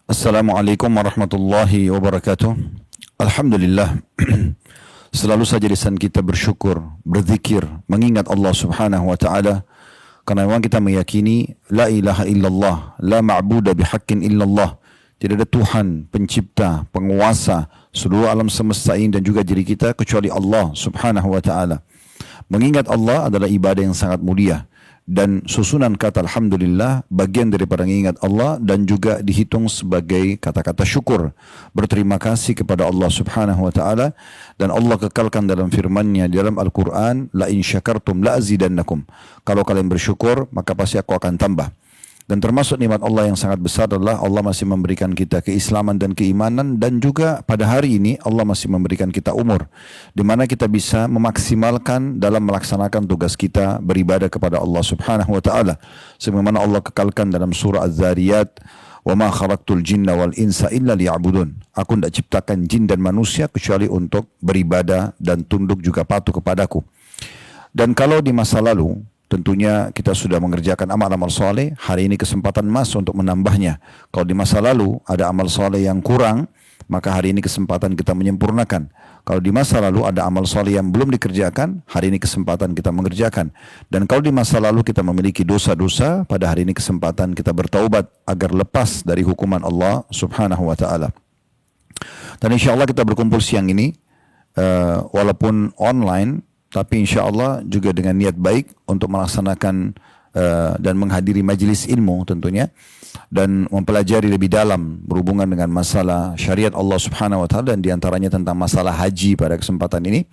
Assalamualaikum warahmatullahi wabarakatuh. Alhamdulillah. Selalu saja lisan kita bersyukur, berzikir, mengingat Allah Subhanahu wa taala karena memang kita meyakini la ilaha illallah, la ma'budu bihaqqin illallah. Tidak ada Tuhan, pencipta, penguasa seluruh alam semesta ini dan juga diri kita kecuali Allah Subhanahu wa taala. Mengingat Allah adalah ibadah yang sangat mulia. Dan susunan kata Alhamdulillah bagian daripada mengingat Allah dan juga dihitung sebagai kata-kata syukur. Berterima kasih kepada Allah Subhanahu wa taala dan Allah kekalkan dalam firman-Nya di dalam Al-Qur'an, la in syakartum la azidannakum. Kalau kalian bersyukur maka pasti aku akan tambah. Dan termasuk nikmat Allah yang sangat besar adalah Allah masih memberikan kita keislaman dan keimanan dan juga pada hari ini Allah masih memberikan kita umur di mana kita bisa memaksimalkan dalam melaksanakan tugas kita beribadah kepada Allah Subhanahu wa taala. Sebagaimana Allah kekalkan dalam surah Az-Zariyat, "Wa ma khalaqtul jinna wal insa illa liya'budun." Aku tidak ciptakan jin dan manusia kecuali untuk beribadah dan tunduk juga patuh kepadaku. Dan kalau di masa lalu tentunya kita sudah mengerjakan amal-amal soleh, hari ini kesempatan emas untuk menambahnya. Kalau di masa lalu ada amal soleh yang kurang, maka hari ini kesempatan kita menyempurnakan. Kalau di masa lalu ada amal soleh yang belum dikerjakan, hari ini kesempatan kita mengerjakan. Dan kalau di masa lalu kita memiliki dosa-dosa, pada hari ini kesempatan kita bertaubat agar lepas dari hukuman Allah Subhanahu wa taala. Dan insya Allah kita berkumpul siang ini, walaupun online, tapi insya Allah juga dengan niat baik untuk melaksanakan dan menghadiri majelis ilmu tentunya dan mempelajari lebih dalam berhubungan dengan masalah syariat Allah Subhanahu wa taala dan diantaranya tentang masalah haji pada kesempatan ini.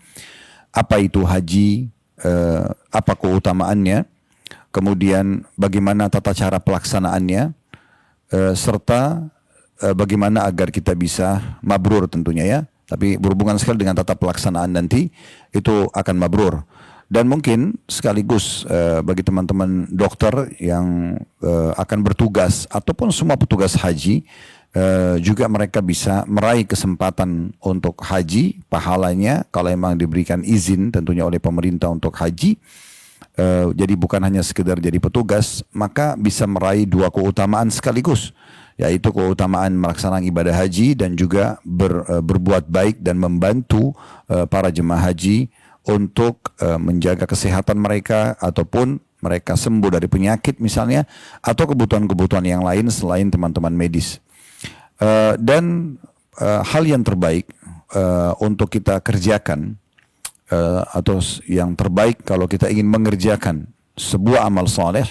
Apa itu haji? Apa keutamaannya? Kemudian bagaimana tata cara pelaksanaannya? Serta bagaimana agar kita bisa mabrur tentunya ya. Tapi berhubungan sekali dengan tata pelaksanaan nanti itu akan mabrur. Dan mungkin sekaligus bagi teman-teman dokter yang akan bertugas ataupun semua petugas haji juga mereka bisa meraih kesempatan untuk haji, pahalanya kalau memang diberikan izin tentunya oleh pemerintah untuk haji. Jadi bukan hanya sekedar jadi petugas, maka bisa meraih dua keutamaan sekaligus, yaitu keutamaan melaksanakan ibadah haji dan juga berbuat baik dan membantu para jemaah haji untuk menjaga kesehatan mereka ataupun mereka sembuh dari penyakit misalnya atau kebutuhan-kebutuhan yang lain selain teman-teman medis. Dan hal yang terbaik untuk kita kerjakan atau yang terbaik kalau kita ingin mengerjakan sebuah amal soleh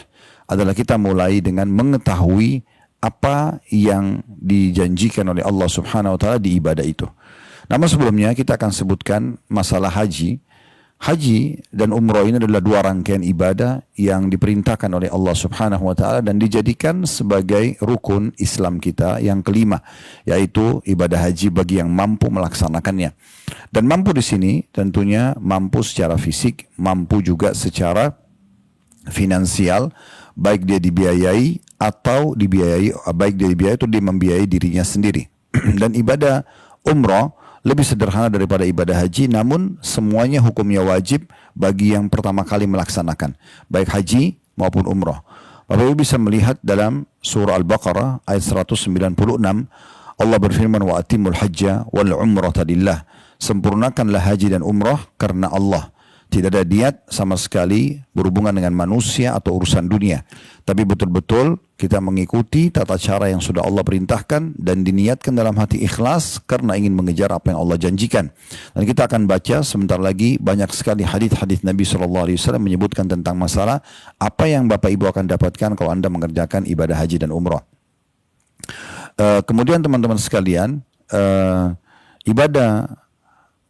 adalah kita mulai dengan mengetahui apa yang dijanjikan oleh Allah Subhanahu wa taala di ibadah itu. Namun sebelumnya kita akan sebutkan masalah haji. Haji dan umroh ini adalah dua rangkaian ibadah yang diperintahkan oleh Allah Subhanahu wa taala dan dijadikan sebagai rukun Islam kita yang kelima, yaitu ibadah haji bagi yang mampu melaksanakannya. Dan mampu di sini tentunya mampu secara fisik, mampu juga secara finansial, baik dia dibiayai atau dibiayai, baik dia dibiayai atau dia membiayai dirinya sendiri. Dan ibadah umroh lebih sederhana daripada ibadah haji, namun semuanya hukumnya wajib bagi yang pertama kali melaksanakan, baik haji maupun umroh. Bapak Ibu bisa melihat dalam surah Al-Baqarah ayat 196, Allah berfirman, wa atimul hajja wal umrata lillah. Sempurnakanlah haji dan umroh karena Allah. Tidak ada niat sama sekali berhubungan dengan manusia atau urusan dunia. Tapi betul-betul kita mengikuti tata cara yang sudah Allah perintahkan dan diniatkan dalam hati ikhlas karena ingin mengejar apa yang Allah janjikan. Dan kita akan baca sebentar lagi banyak sekali hadis-hadis Nabi SAW menyebutkan tentang masalah apa yang Bapak Ibu akan dapatkan kalau Anda mengerjakan ibadah haji dan umrah. Kemudian teman-teman sekalian, ibadah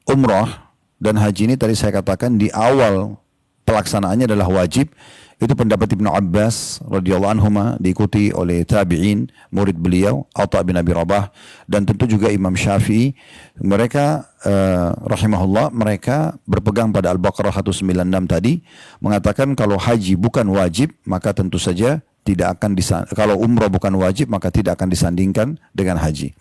umrah dan haji ini tadi saya katakan di awal pelaksanaannya adalah wajib. Itu pendapat Ibnu Abbas radhiyallahu anhuma, diikuti oleh tabi'in, murid beliau Atha bin Abi Rabah, dan tentu juga Imam Syafi'i. Mereka rahimahullah, mereka berpegang pada Al-Baqarah 196 tadi, mengatakan kalau haji bukan wajib maka tentu saja tidak akan kalau umrah bukan wajib maka tidak akan disandingkan dengan haji.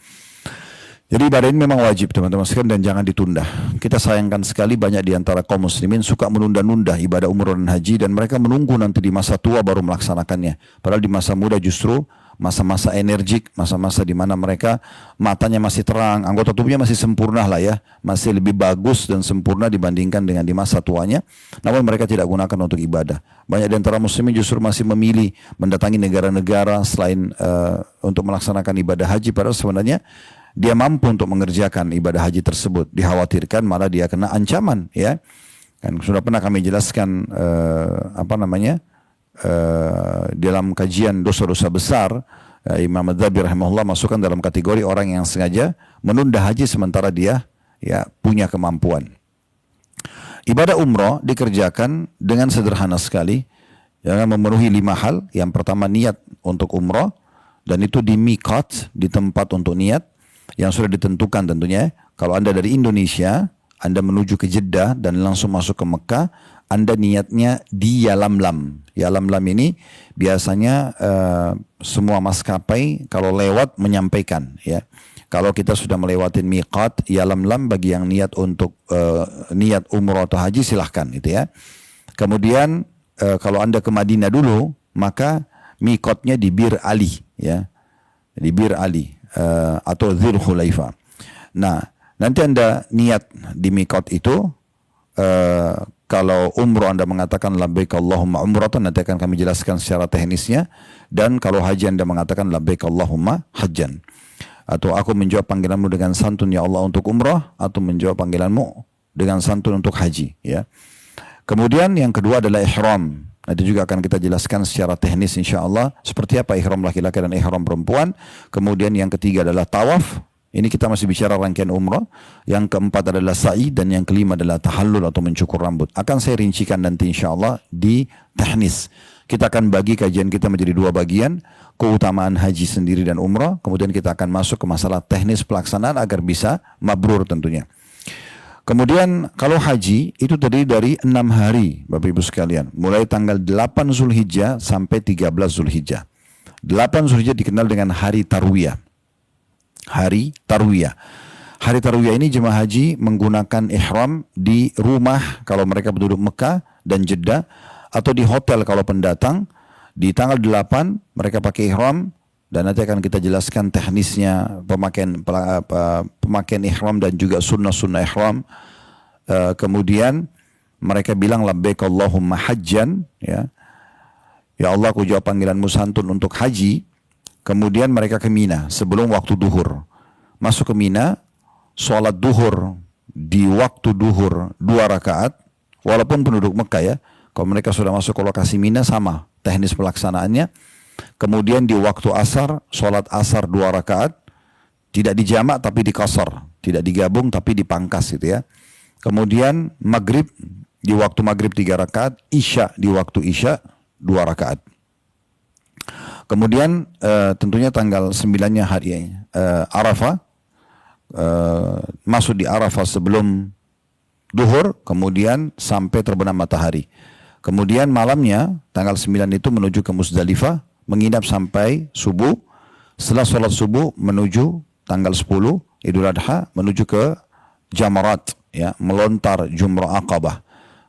Jadi ibadah ini memang wajib teman-teman sekalian dan jangan ditunda. Kita sayangkan sekali banyak di antara kaum muslimin suka menunda-nunda ibadah umrah dan haji dan mereka menunggu nanti di masa tua baru melaksanakannya. Padahal di masa muda justru masa-masa energik, masa-masa di mana mereka matanya masih terang, anggota tubuhnya masih sempurna lah ya, masih lebih bagus dan sempurna dibandingkan dengan di masa tuanya. Namun mereka tidak gunakan untuk ibadah. Banyak di antara muslimin justru masih memilih mendatangi negara-negara selain untuk melaksanakan ibadah haji, padahal sebenarnya dia mampu untuk mengerjakan ibadah haji tersebut. Dikhawatirkan malah dia kena ancaman, ya. Kan sudah pernah kami jelaskan dalam kajian dosa-dosa besar, Imam Adz-Dzahabi rahimahullah masukkan dalam kategori orang yang sengaja menunda haji sementara dia ya punya kemampuan. Ibadah umrah dikerjakan dengan sederhana sekali, dengan memenuhi 5 hal. Yang pertama niat untuk umrah, dan itu di miqat, di tempat untuk niat yang sudah ditentukan tentunya. Kalau Anda dari Indonesia, Anda menuju ke Jeddah dan langsung masuk ke Mekah, Anda niatnya di Yalamlam. Yalamlam ini biasanya semua maskapai kalau lewat menyampaikan, ya. Kalau kita sudah melewati miqat Yalamlam, bagi yang niat untuk niat umrah atau haji silahkan, gitu ya. Kemudian kalau Anda ke Madinah dulu, maka miqatnya di Bir Ali, ya, di Bir Ali atau Dzul Khulaifah. Nah, nanti Anda niat di miqat itu. Kalau umrah Anda mengatakan labbaik Allahumma umratan, nanti akan kami jelaskan secara teknisnya. Dan kalau haji Anda mengatakan labbaik Allahumma hajjan. Atau aku menjawab panggilanmu dengan santun ya Allah untuk umrah, atau menjawab panggilanmu dengan santun untuk haji, ya. Kemudian yang kedua adalah ihram. Nanti juga akan kita jelaskan secara teknis insyaAllah seperti apa ihram laki-laki dan ihram perempuan. Kemudian yang ketiga adalah tawaf. Ini kita masih bicara rangkaian umrah. Yang keempat adalah sa'i, dan yang kelima adalah tahallul atau mencukur rambut. Akan saya rincikan nanti insyaAllah di teknis. Kita akan bagi kajian kita menjadi 2 bagian. Keutamaan haji sendiri dan umrah. Kemudian kita akan masuk ke masalah teknis pelaksanaan agar bisa mabrur tentunya. Kemudian kalau haji itu terdiri dari 6 hari Bapak Ibu sekalian. Mulai tanggal 8 Zulhijjah sampai 13 Zulhijjah. 8 Zulhijjah dikenal dengan hari Tarwiyah. Hari Tarwiyah. Hari Tarwiyah ini jemaah haji menggunakan ihram di rumah kalau mereka penduduk Mekah dan Jeddah, atau di hotel kalau pendatang. Di tanggal 8 mereka pakai ihram, dan nanti akan kita jelaskan teknisnya pemakaian ihram dan juga sunnah-sunnah ihram. Kemudian mereka bilang labbaik Allahumma hajjan, ya. Ya Allah, aku jawab panggilanmu santun untuk haji. Kemudian mereka ke Mina sebelum waktu duhur. Masuk ke Mina, sholat duhur di waktu duhur 2 rakaat. Walaupun penduduk Mekah, ya. Kalau mereka sudah masuk ke lokasi Mina sama teknis pelaksanaannya. Kemudian di waktu asar, sholat asar 2 rakaat. Tidak dijamak tapi dikasar. Tidak digabung tapi dipangkas, gitu ya. Kemudian maghrib, di waktu maghrib 3 rakaat. Isya di waktu isya 2 rakaat. Kemudian tentunya tanggal 9-nya hari Arafah, masuk di Arafah sebelum duhur, kemudian sampai terbenam matahari. Kemudian malamnya tanggal 9 itu menuju ke Muzdalifah, menginap sampai subuh. Setelah sholat subuh menuju tanggal 10 Idul Adha, menuju ke Jamarat, ya, melontar Jumrah Aqabah.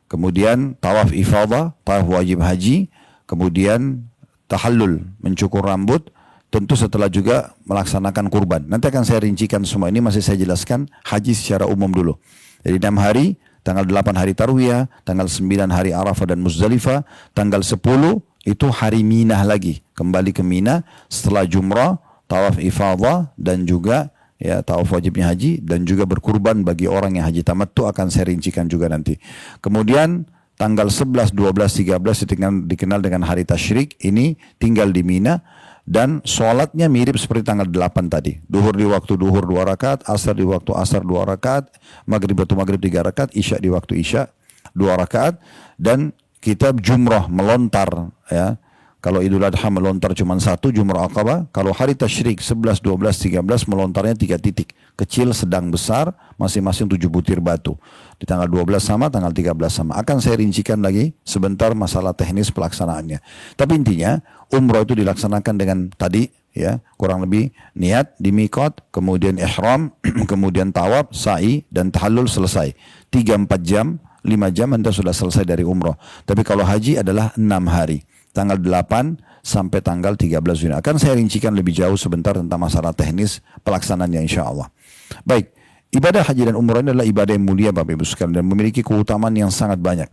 Kemudian tawaf ifadah, tawaf wajib haji. Kemudian tahallul, mencukur rambut, tentu setelah juga melaksanakan kurban. Nanti akan saya rincikan semua ini, masih saya jelaskan haji secara umum dulu. Jadi 6 hari, tanggal 8 hari Tarwiyah, tanggal 9 hari Arafah dan Muzdalifah, tanggal 10 itu hari Minah lagi. Kembali ke Mina setelah jumrah, tawaf ifadah, dan juga ya tawaf wajibnya haji, dan juga berkurban bagi orang yang haji tamattu akan saya rincikan juga nanti. Kemudian tanggal 11, 12, 13 dikenal dengan hari tasyrik, ini tinggal di Mina, dan sholatnya mirip seperti tanggal 8 tadi. Duhur di waktu duhur 2 rakaat, asar di waktu asar 2 rakaat, maghrib waktu maghrib 3 rakaat, isya di waktu isya 2 rakaat, dan kita jumrah melontar, ya. Kalau Idul Adha melontar cuma 1, Jumrah Aqabah. Kalau hari tasyrik 11, 12, 13 melontarnya 3 titik. Kecil, sedang, besar, masing-masing 7 butir batu. Di tanggal 12 sama, tanggal 13 sama. Akan saya rincikan lagi sebentar masalah teknis pelaksanaannya. Tapi intinya, umrah itu dilaksanakan dengan tadi, ya, kurang lebih niat di miqat, kemudian ihram, kemudian tawaf, sa'i, dan tahallul selesai. 3-4 jam, 5 jam Anda sudah selesai dari umrah. Tapi kalau haji adalah 6 hari. Tanggal 8 sampai tanggal 13 Juni. Akan saya rincikan lebih jauh sebentar tentang masalah teknis pelaksanaannya insya Allah. Baik, ibadah haji dan umrah ini adalah ibadah yang mulia Bapak Ibu sekalian dan memiliki keutamaan yang sangat banyak.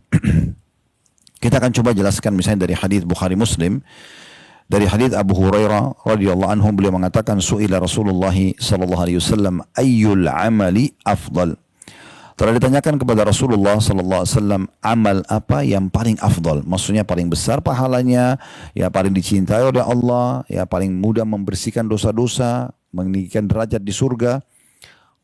Kita akan coba jelaskan misalnya dari hadis Bukhari Muslim. Dari hadis Abu Hurairah radhiyallahu anhu, beliau mengatakan su'ila Rasulullah sallallahu alaihi wasallam ayyul amali afdal. Telah ditanyakan kepada Rasulullah sallallahu alaihi wasallam amal apa yang paling afdal, maksudnya paling besar pahalanya, ya paling dicintai oleh Allah, ya paling mudah membersihkan dosa-dosa, meninggikan derajat di surga.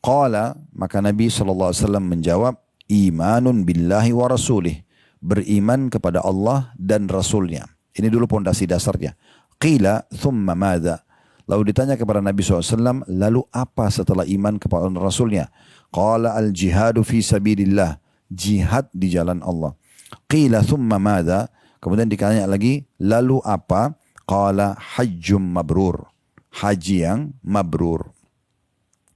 Qala, maka Nabi sallallahu alaihi wasallam menjawab, imanun billahi wa rasulih, beriman kepada Allah dan Rasulnya. Ini dulu pondasi dasarnya. Qila thumma madza. Lalu ditanya kepada Nabi SAW, lalu apa setelah iman kepada Rasulnya? Qala al-jihadu fi sabilillah, jihad di jalan Allah. Qila thumma madza. Kemudian ditanya lagi, lalu apa? Qala hajjum mabrur, haji yang mabrur.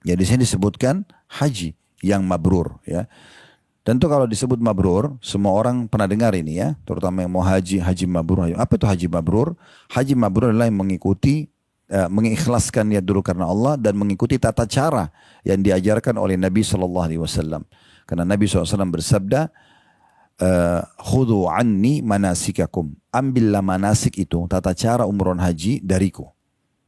Ya, di sini disebutkan haji yang mabrur, ya. Tentu kalau disebut mabrur, semua orang pernah dengar ini ya, terutama yang mau haji, haji mabrur. Apa itu haji mabrur? Haji mabrur adalah yang mengikuti, mengikhlaskan niat dulu karena Allah dan mengikuti tata cara yang diajarkan oleh Nabi SAW. Karena Nabi SAW bersabda, khudhu anni manasikakum, ambillah manasik itu, tata cara umroh haji dariku.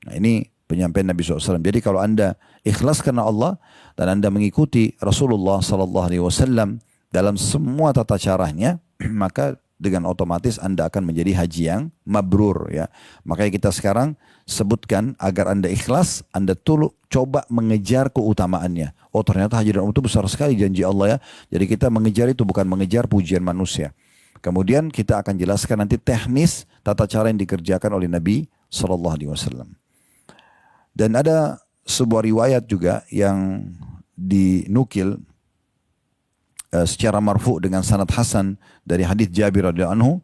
Nah, ini penyampaian Nabi SAW. Jadi kalau anda ikhlas karena Allah dan anda mengikuti Rasulullah SAW dalam semua tata caranya, maka dengan otomatis anda akan menjadi haji yang mabrur, ya. Makanya kita sekarang sebutkan agar anda ikhlas, anda coba mengejar keutamaannya. Oh, ternyata haji dan umrah itu besar sekali janji Allah, ya. Jadi kita mengejar itu, bukan mengejar pujian manusia. Kemudian kita akan jelaskan nanti teknis tata cara yang dikerjakan oleh Nabi SAW. Dan ada sebuah riwayat juga yang dinukil secara marfu dengan sanad hasan dari hadis Jabir radhiyallahu anhu.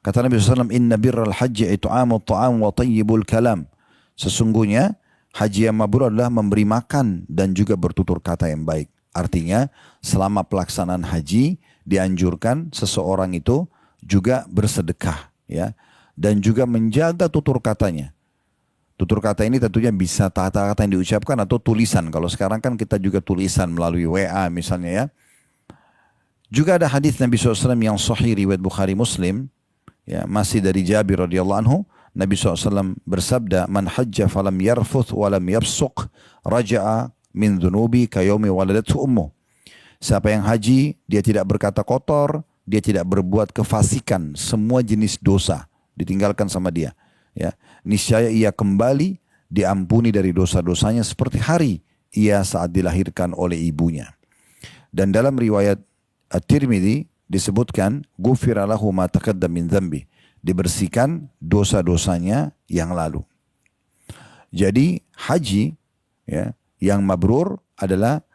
Kata Nabi SAW, inna birral hajji it'amut ta'am wa tayyibul kalam. Sesungguhnya haji yang mabrur adalah memberi makan dan juga bertutur kata yang baik. Artinya selama pelaksanaan haji dianjurkan seseorang itu juga bersedekah, ya, dan juga menjaga tutur katanya. Tutur kata ini tentunya bisa kata-kata yang diucapkan atau tulisan. Kalau sekarang kan kita juga tulisan melalui WA misalnya, ya. Juga ada hadis Nabi SAW yang sahih riwayat Bukhari Muslim, ya, masih dari Jabir radhiyallahu anhu. Nabi SAW bersabda, man hajja falam yarfuth walam yafsuq raja'a min dhunubi kayomi waladathu ummu. Siapa yang haji, dia tidak berkata kotor, dia tidak berbuat kefasikan, semua jenis dosa ditinggalkan sama dia, ya. Niscaya ia kembali diampuni dari dosa-dosanya seperti hari ia saat dilahirkan oleh ibunya. Dan dalam riwayat At-Tirmidzi disebutkan, ghufira lahu ma taqaddama min dzambi, dibersihkan dosa-dosanya yang lalu. Jadi haji, ya, yang mabrur adalah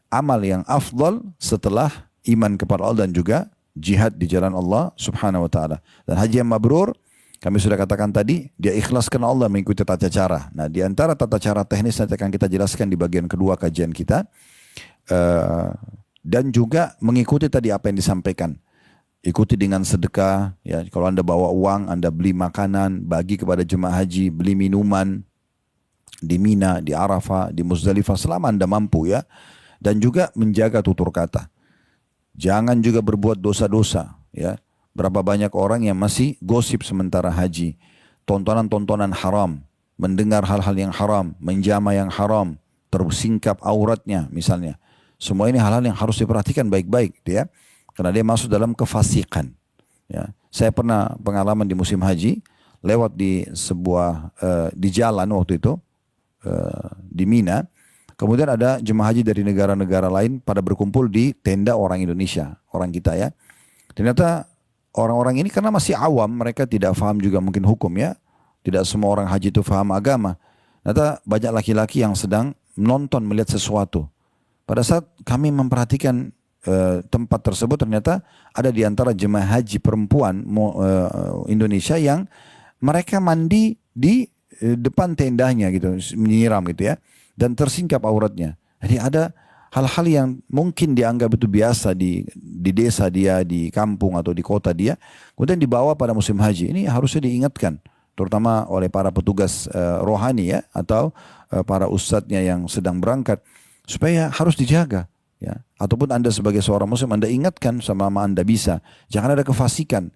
amal yang afdal setelah iman kepada Allah dan juga jihad di jalan Allah Subhanahu wa taala. Dan haji yang mabrur, kami sudah katakan tadi, dia ikhlas karena Allah, mengikuti tata cara. Nah, di antara tata cara teknis nanti akan kita jelaskan di bagian kedua kajian kita. Dan juga mengikuti tadi apa yang disampaikan. Ikuti dengan sedekah, ya. Kalau anda bawa uang, anda beli makanan, bagi kepada jemaah haji, beli minuman di Mina, di Arafah, di Muzdalifah selama anda mampu, ya. Dan juga menjaga tutur kata. Jangan juga berbuat dosa-dosa, ya. Berapa banyak orang yang masih gosip sementara haji, tontonan-tontonan haram, mendengar hal-hal yang haram, menjama yang haram, tersingkap auratnya misalnya. Semua ini hal-hal yang harus diperhatikan baik-baik, ya, karena dia masuk dalam kefasikan, ya. Saya pernah pengalaman di musim haji, lewat di sebuah di jalan waktu itu di Mina, kemudian ada jemaah haji dari negara-negara lain pada berkumpul di tenda orang Indonesia, orang kita, ya. Ternyata orang-orang ini karena masih awam, mereka tidak paham juga mungkin hukum, ya. Tidak semua orang haji itu paham agama. Ternyata banyak laki-laki yang sedang menonton, melihat sesuatu. Pada saat kami memperhatikan tempat tersebut, ternyata ada di antara jemaah haji perempuan Indonesia yang mereka mandi di depan tendanya gitu, menyiram gitu, ya, dan tersingkap auratnya. Jadi ada hal-hal yang mungkin dianggap itu biasa di desa dia, di kampung atau di kota dia, kemudian dibawa pada musim haji. Ini harusnya diingatkan, terutama oleh para petugas rohani ya, atau para ustadznya yang sedang berangkat, supaya harus dijaga. Ya. Ataupun Anda sebagai seorang muslim, Anda ingatkan selama Anda bisa, jangan ada kefasikan.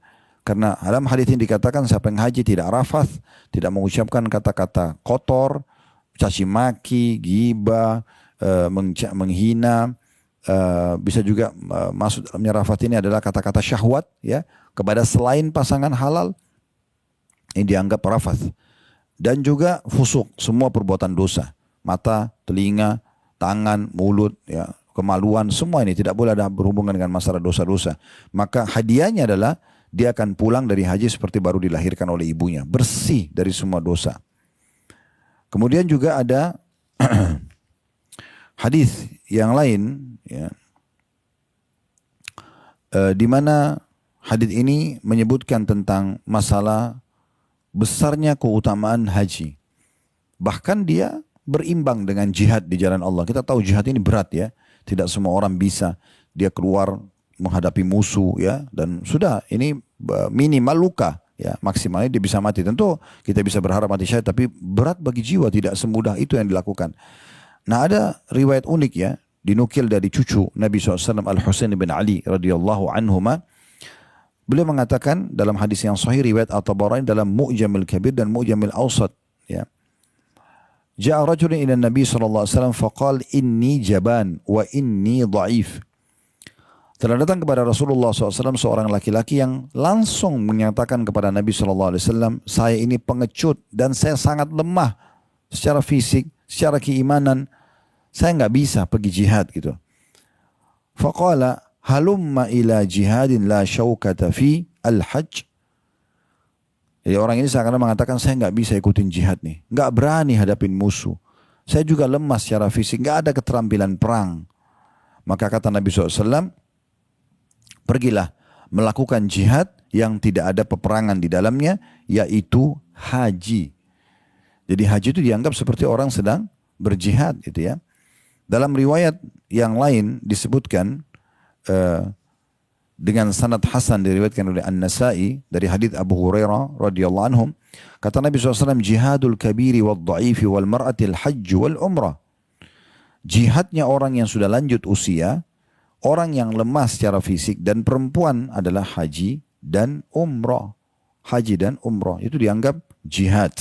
Karena dalam hadis ini dikatakan siapa yang haji tidak rafath, tidak mengucapkan kata-kata kotor, caci maki, ghibah, menghina, bisa juga masuk dalamnya rafath ini adalah kata-kata syahwat ya kepada selain pasangan halal, ini dianggap rafath. Dan juga fusuk, semua perbuatan dosa, mata, telinga, tangan, mulut, ya, kemaluan, semua ini tidak boleh ada berhubungan dengan masalah dosa-dosa. Maka hadiahnya adalah dia akan pulang dari haji seperti baru dilahirkan oleh ibunya, bersih dari semua dosa. Kemudian juga ada hadis yang lain, ya, di mana hadis ini menyebutkan tentang masalah besarnya keutamaan haji. Bahkan dia berimbang dengan jihad di jalan Allah. Kita tahu jihad ini berat ya, tidak semua orang bisa. Dia keluar menghadapi musuh ya, dan sudah ini minimal luka ya, maksimalnya dia bisa mati. Tentu kita bisa berharap mati syahid, tapi berat bagi jiwa, tidak semudah itu yang dilakukan. Nah, ada riwayat unik ya, dinukil dari cucu Nabi SAW Al-Husain bin Ali radhiyallahu anhuma. Beliau mengatakan dalam hadis yang sahih riwayat At-Tabarani dalam Mu'jamil Kabir dan Mu'jamil Awsat ya. Ja'a rajulun ila Nabi sallallahu alaihi wasallam faqala inni jaban wa inni dhaif. Telah datang kepada Rasulullah SAW seorang laki-laki yang langsung menyatakan kepada Nabi SAW, saya ini pengecut dan saya sangat lemah secara fisik, secara keimanan, saya nggak bisa pergi jihad gitu. Faqala halumma ila jihadin la syaukata fi al-hajj. Jadi orang ini seakan-akan mengatakan saya nggak bisa ikutin jihad nih, nggak berani hadapin musuh. Saya juga lemah secara fisik, nggak ada keterampilan perang. Maka kata Nabi SAW, pergilah melakukan jihad yang tidak ada peperangan di dalamnya, yaitu haji. Jadi haji itu dianggap seperti orang sedang berjihad gitu ya. Dalam riwayat yang lain disebutkan dengan sanad hasan diriwayatkan oleh An-Nasa'i dari hadits Abu Hurairah radhiyallahu anhum, kata Nabi SAW, jihadul kabiri wal dha'ifi wal mar'atil hajj wal umrah. Jihadnya orang yang sudah lanjut usia, orang yang lemah secara fisik, dan perempuan adalah haji dan umrah. Haji dan umrah itu dianggap jihad.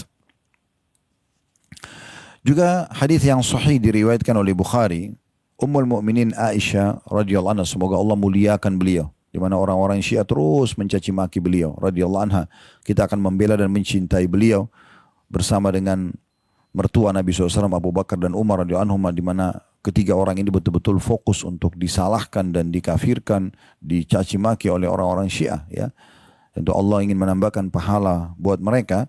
Juga hadis yang sahih diriwayatkan oleh Bukhari, Ummul Mukminin Aisyah radhiyallahu anha, semoga Allah muliakan beliau, di mana orang-orang Syiah terus mencaci maki beliau radhiyallahu anha. Kita akan membela dan mencintai beliau bersama dengan mertua Nabi SAW Abu Bakar dan Umar radhiyallahu anhum, di mana ketiga orang ini betul-betul fokus untuk disalahkan dan dikafirkan, dicaci maki oleh orang-orang Syiah ya. Tentu Allah ingin menambahkan pahala buat mereka.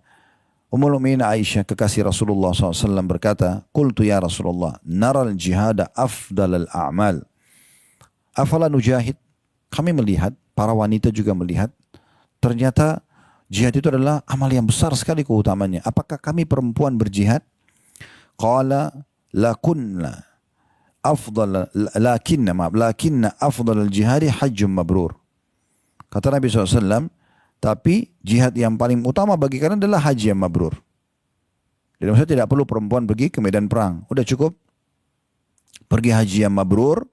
Ummul Mukminin Aisyah kekasih Rasulullah SAW berkata, qultu ya Rasulullah, naral jihada afdalal a'mal. Afala nujahid? Kami melihat, para wanita juga melihat, ternyata jihad itu adalah amal yang besar sekali keutamanya. Apakah kami perempuan berjihad? Qala lakunna lakinna afdalal jihadi hajjum mabrur. Kata Nabi SAW, tapi jihad yang paling utama bagi kalian adalah haji yang mabrur. Jadi maksudnya tidak perlu perempuan pergi ke medan perang. Udah cukup pergi haji yang mabrur,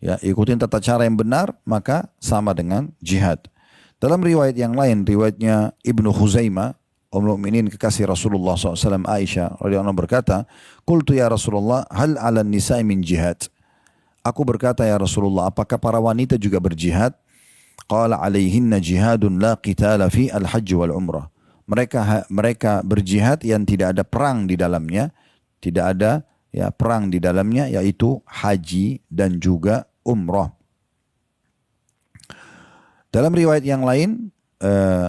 ya, ikutin tata cara yang benar, maka sama dengan jihad. Dalam riwayat yang lain, riwayatnya Ibnu Khuzaimah, Ummul Mukminin kekasih Rasulullah SAW Aisyah radhiyallahu anha berkata, qultu ya Rasulullah, hal 'alan nisa'i min jihad? Aku berkata ya Rasulullah, apakah para wanita juga berjihad? Qala 'alaihinna jihadun la qitala fi al-hajj wal umrah. Mereka berjihad yang tidak ada perang di dalamnya, tidak ada ya perang di dalamnya, yaitu haji dan juga umrah. Dalam riwayat yang lain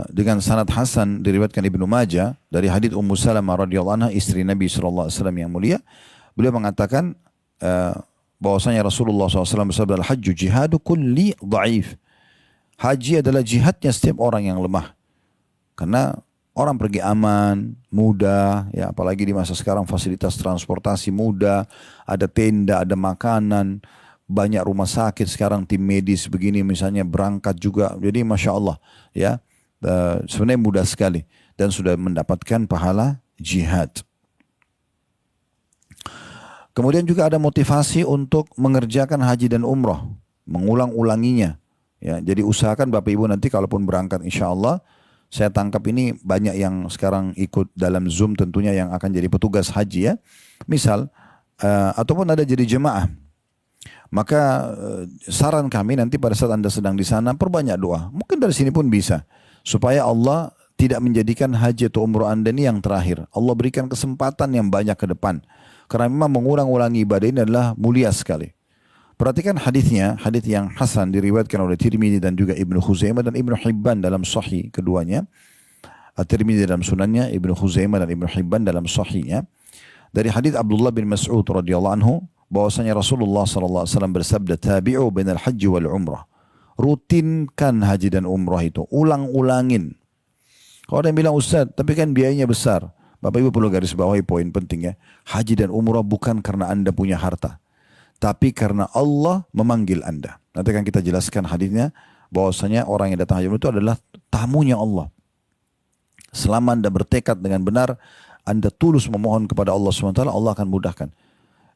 dengan sanad hasan diriwayatkan Ibnu Majah dari hadits Ummu Salamah radhiyallahu anha, istri Nabi sallallahu alaihi wasallam yang mulia, beliau mengatakan bahwasanya Rasulullah SAW bersabda, al-hajju jihadu kulli dhaif. Haji adalah jihadnya setiap orang yang lemah. Karena orang pergi aman, mudah, ya apalagi di masa sekarang fasilitas transportasi mudah, ada tenda, ada makanan, banyak rumah sakit sekarang, tim medis begini misalnya berangkat juga. Jadi Masya Allah ya, sebenarnya mudah sekali. dan sudah mendapatkan pahala jihad. Kemudian juga ada motivasi untuk mengerjakan haji dan umrah, mengulang-ulanginya. Ya, jadi usahakan Bapak Ibu nanti kalaupun berangkat insya Allah, saya tangkap ini banyak yang sekarang ikut dalam Zoom tentunya yang akan jadi petugas haji ya. Misal, ataupun ada jadi jemaah. Maka saran kami nanti pada saat Anda sedang di sana, perbanyak doa. Mungkin dari sini pun bisa. Supaya Allah tidak menjadikan haji atau umrah Anda ini yang terakhir. Allah berikan kesempatan yang banyak ke depan. Karena memang mengulang-ulangi ibadah ini adalah mulia sekali. Perhatikan hadisnya, hadis yang hasan diriwayatkan oleh Tirmidzi dan juga Ibnu Khuzaimah dan Ibnu Hibban dalam sahih keduanya. At-Tirmidzi dalam sunannya, Ibnu Khuzaimah dan Ibnu Hibban dalam sahihnya. Dari hadis Abdullah bin Mas'ud radhiyallahu anhu bahwasanya Rasulullah sallallahu alaihi wasallam bersabda, "Tabi'u bainal haji wal umrah." Rutinkan haji dan umrah itu, ulang-ulangin. Kalau ada yang bilang, "Ustaz, tapi kan biayanya besar." Bapak Ibu perlu garis bawahi poin penting ya. Haji dan umrah bukan karena Anda punya harta, tapi karena Allah memanggil Anda. Nanti akan kita jelaskan hadisnya bahwasanya orang yang datang haji itu adalah tamunya Allah. Selama Anda bertekad dengan benar, Anda tulus memohon kepada Allah SWT, Allah akan mudahkan.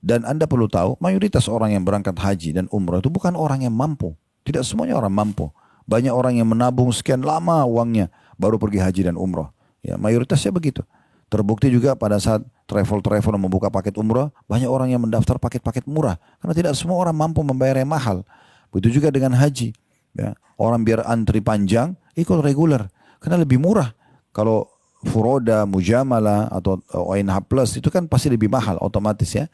Dan Anda perlu tahu, mayoritas orang yang berangkat haji dan umrah itu bukan orang yang mampu. Tidak semuanya orang mampu. Banyak orang yang menabung sekian lama uangnya baru pergi haji dan umrah. Ya, mayoritasnya begitu. Terbukti juga pada saat travel-travel membuka paket umrah, banyak orang yang mendaftar paket-paket murah. Karena tidak semua orang mampu membayar yang mahal. Begitu juga dengan haji. Ya, orang biar antri panjang, ikut reguler. Karena lebih murah. Kalau furoda, mujamalah, atau ONH Plus itu kan pasti lebih mahal otomatis ya.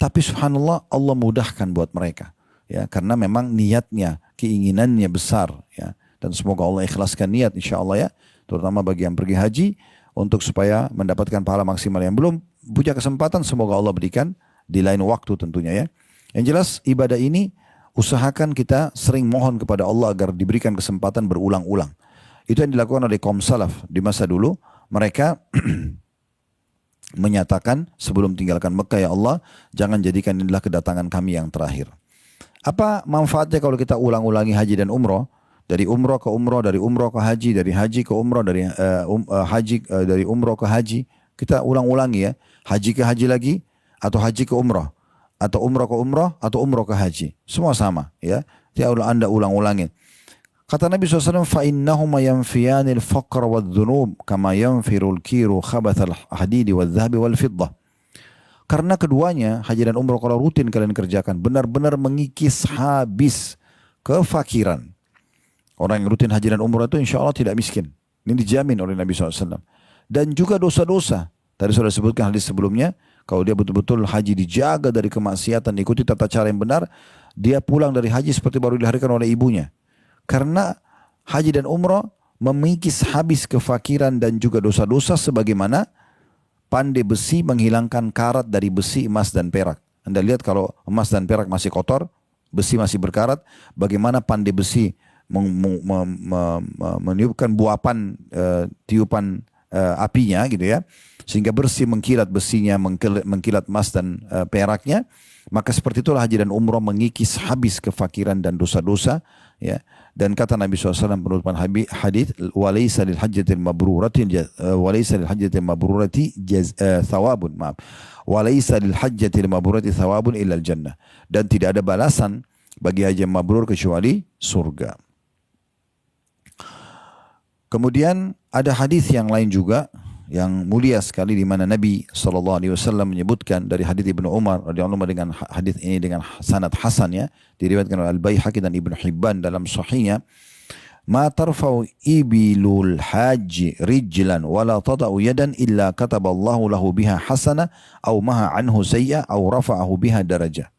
Tapi subhanallah Allah mudahkan buat mereka. Ya, karena memang niatnya, keinginannya besar. Ya. Dan semoga Allah ikhlaskan niat insya Allah ya. Terutama bagi yang pergi haji. Untuk supaya mendapatkan pahala maksimal. Yang belum punya kesempatan semoga Allah berikan di lain waktu tentunya ya. Yang jelas ibadah ini usahakan kita sering mohon kepada Allah agar diberikan kesempatan berulang-ulang. Itu yang dilakukan oleh kaum salaf di masa dulu. Mereka menyatakan sebelum tinggalkan Mekah, ya Allah jangan jadikan inilah kedatangan kami yang terakhir. Apa manfaatnya kalau kita ulang-ulangi haji dan umrah? Dari umroh ke umroh, dari umroh ke haji, dari haji ke umroh, dari umroh ke haji. Kita ulang-ulangi ya. Haji ke haji lagi, atau haji ke umroh. Atau umroh ke umroh, atau umroh ke haji. Semua sama ya. Tidak Anda ulang-ulangin. Kata Nabi SAW, فَإِنَّهُمَا يَنْفِيَانِ الْفَقْرَ وَالذُّنُوبِ كَمَا يَنْفِرُ الْكِيرُ خَبَثَ الْحَدِيدِ وَالذَّهَبِ وَالْفِضَّةِ. Karena keduanya, haji dan umroh kalau rutin kalian kerjakan, benar-benar mengikis habis kefakiran. Orang yang rutin haji dan umrah itu insya Allah tidak miskin. Ini dijamin oleh Nabi SAW. Dan juga dosa-dosa. Tadi sudah disebutkan hadis sebelumnya. Kalau dia betul-betul haji dijaga dari kemaksiatan, ikuti tata cara yang benar. Dia pulang dari haji seperti baru dilahirkan oleh ibunya. Karena haji dan umrah memikis habis kefakiran dan juga dosa-dosa sebagaimana pandai besi menghilangkan karat dari besi, emas dan perak. Anda lihat kalau emas dan perak masih kotor, besi masih berkarat, bagaimana pandai besi meniupkan buapan tiupan apinya gitu ya, sehingga bersih, mengkilat besinya, mengkilat emas dan peraknya. Maka seperti itulah haji dan umrah mengikis habis kefakiran dan dosa-dosa ya. Dan kata Nabi SAW penutupan hadis, walaysa lil hajjatil mabrurati walaysa lil hajjatil mabrurati thawabun, maaf, walaysa lil hajjatil mabrurati thawabun illa al jannah. Dan tidak ada balasan bagi haji yang mabrur kecuali surga. Kemudian ada hadis yang lain juga yang mulia sekali di mana Nabi SAW menyebutkan dari hadis Ibnu Umar radhiyallahu anhu, dengan hadis ini dengan sanad hasan ya, diriwayatkan oleh Al-Baihaqi dan Ibnu Hibban dalam sahihnya, ma tarfa'u ibilul haji rijlan wala tada'u yadan illa kataballahu lahu biha hasana aw maha anhu sayya aw rafa'ahu biha darajah.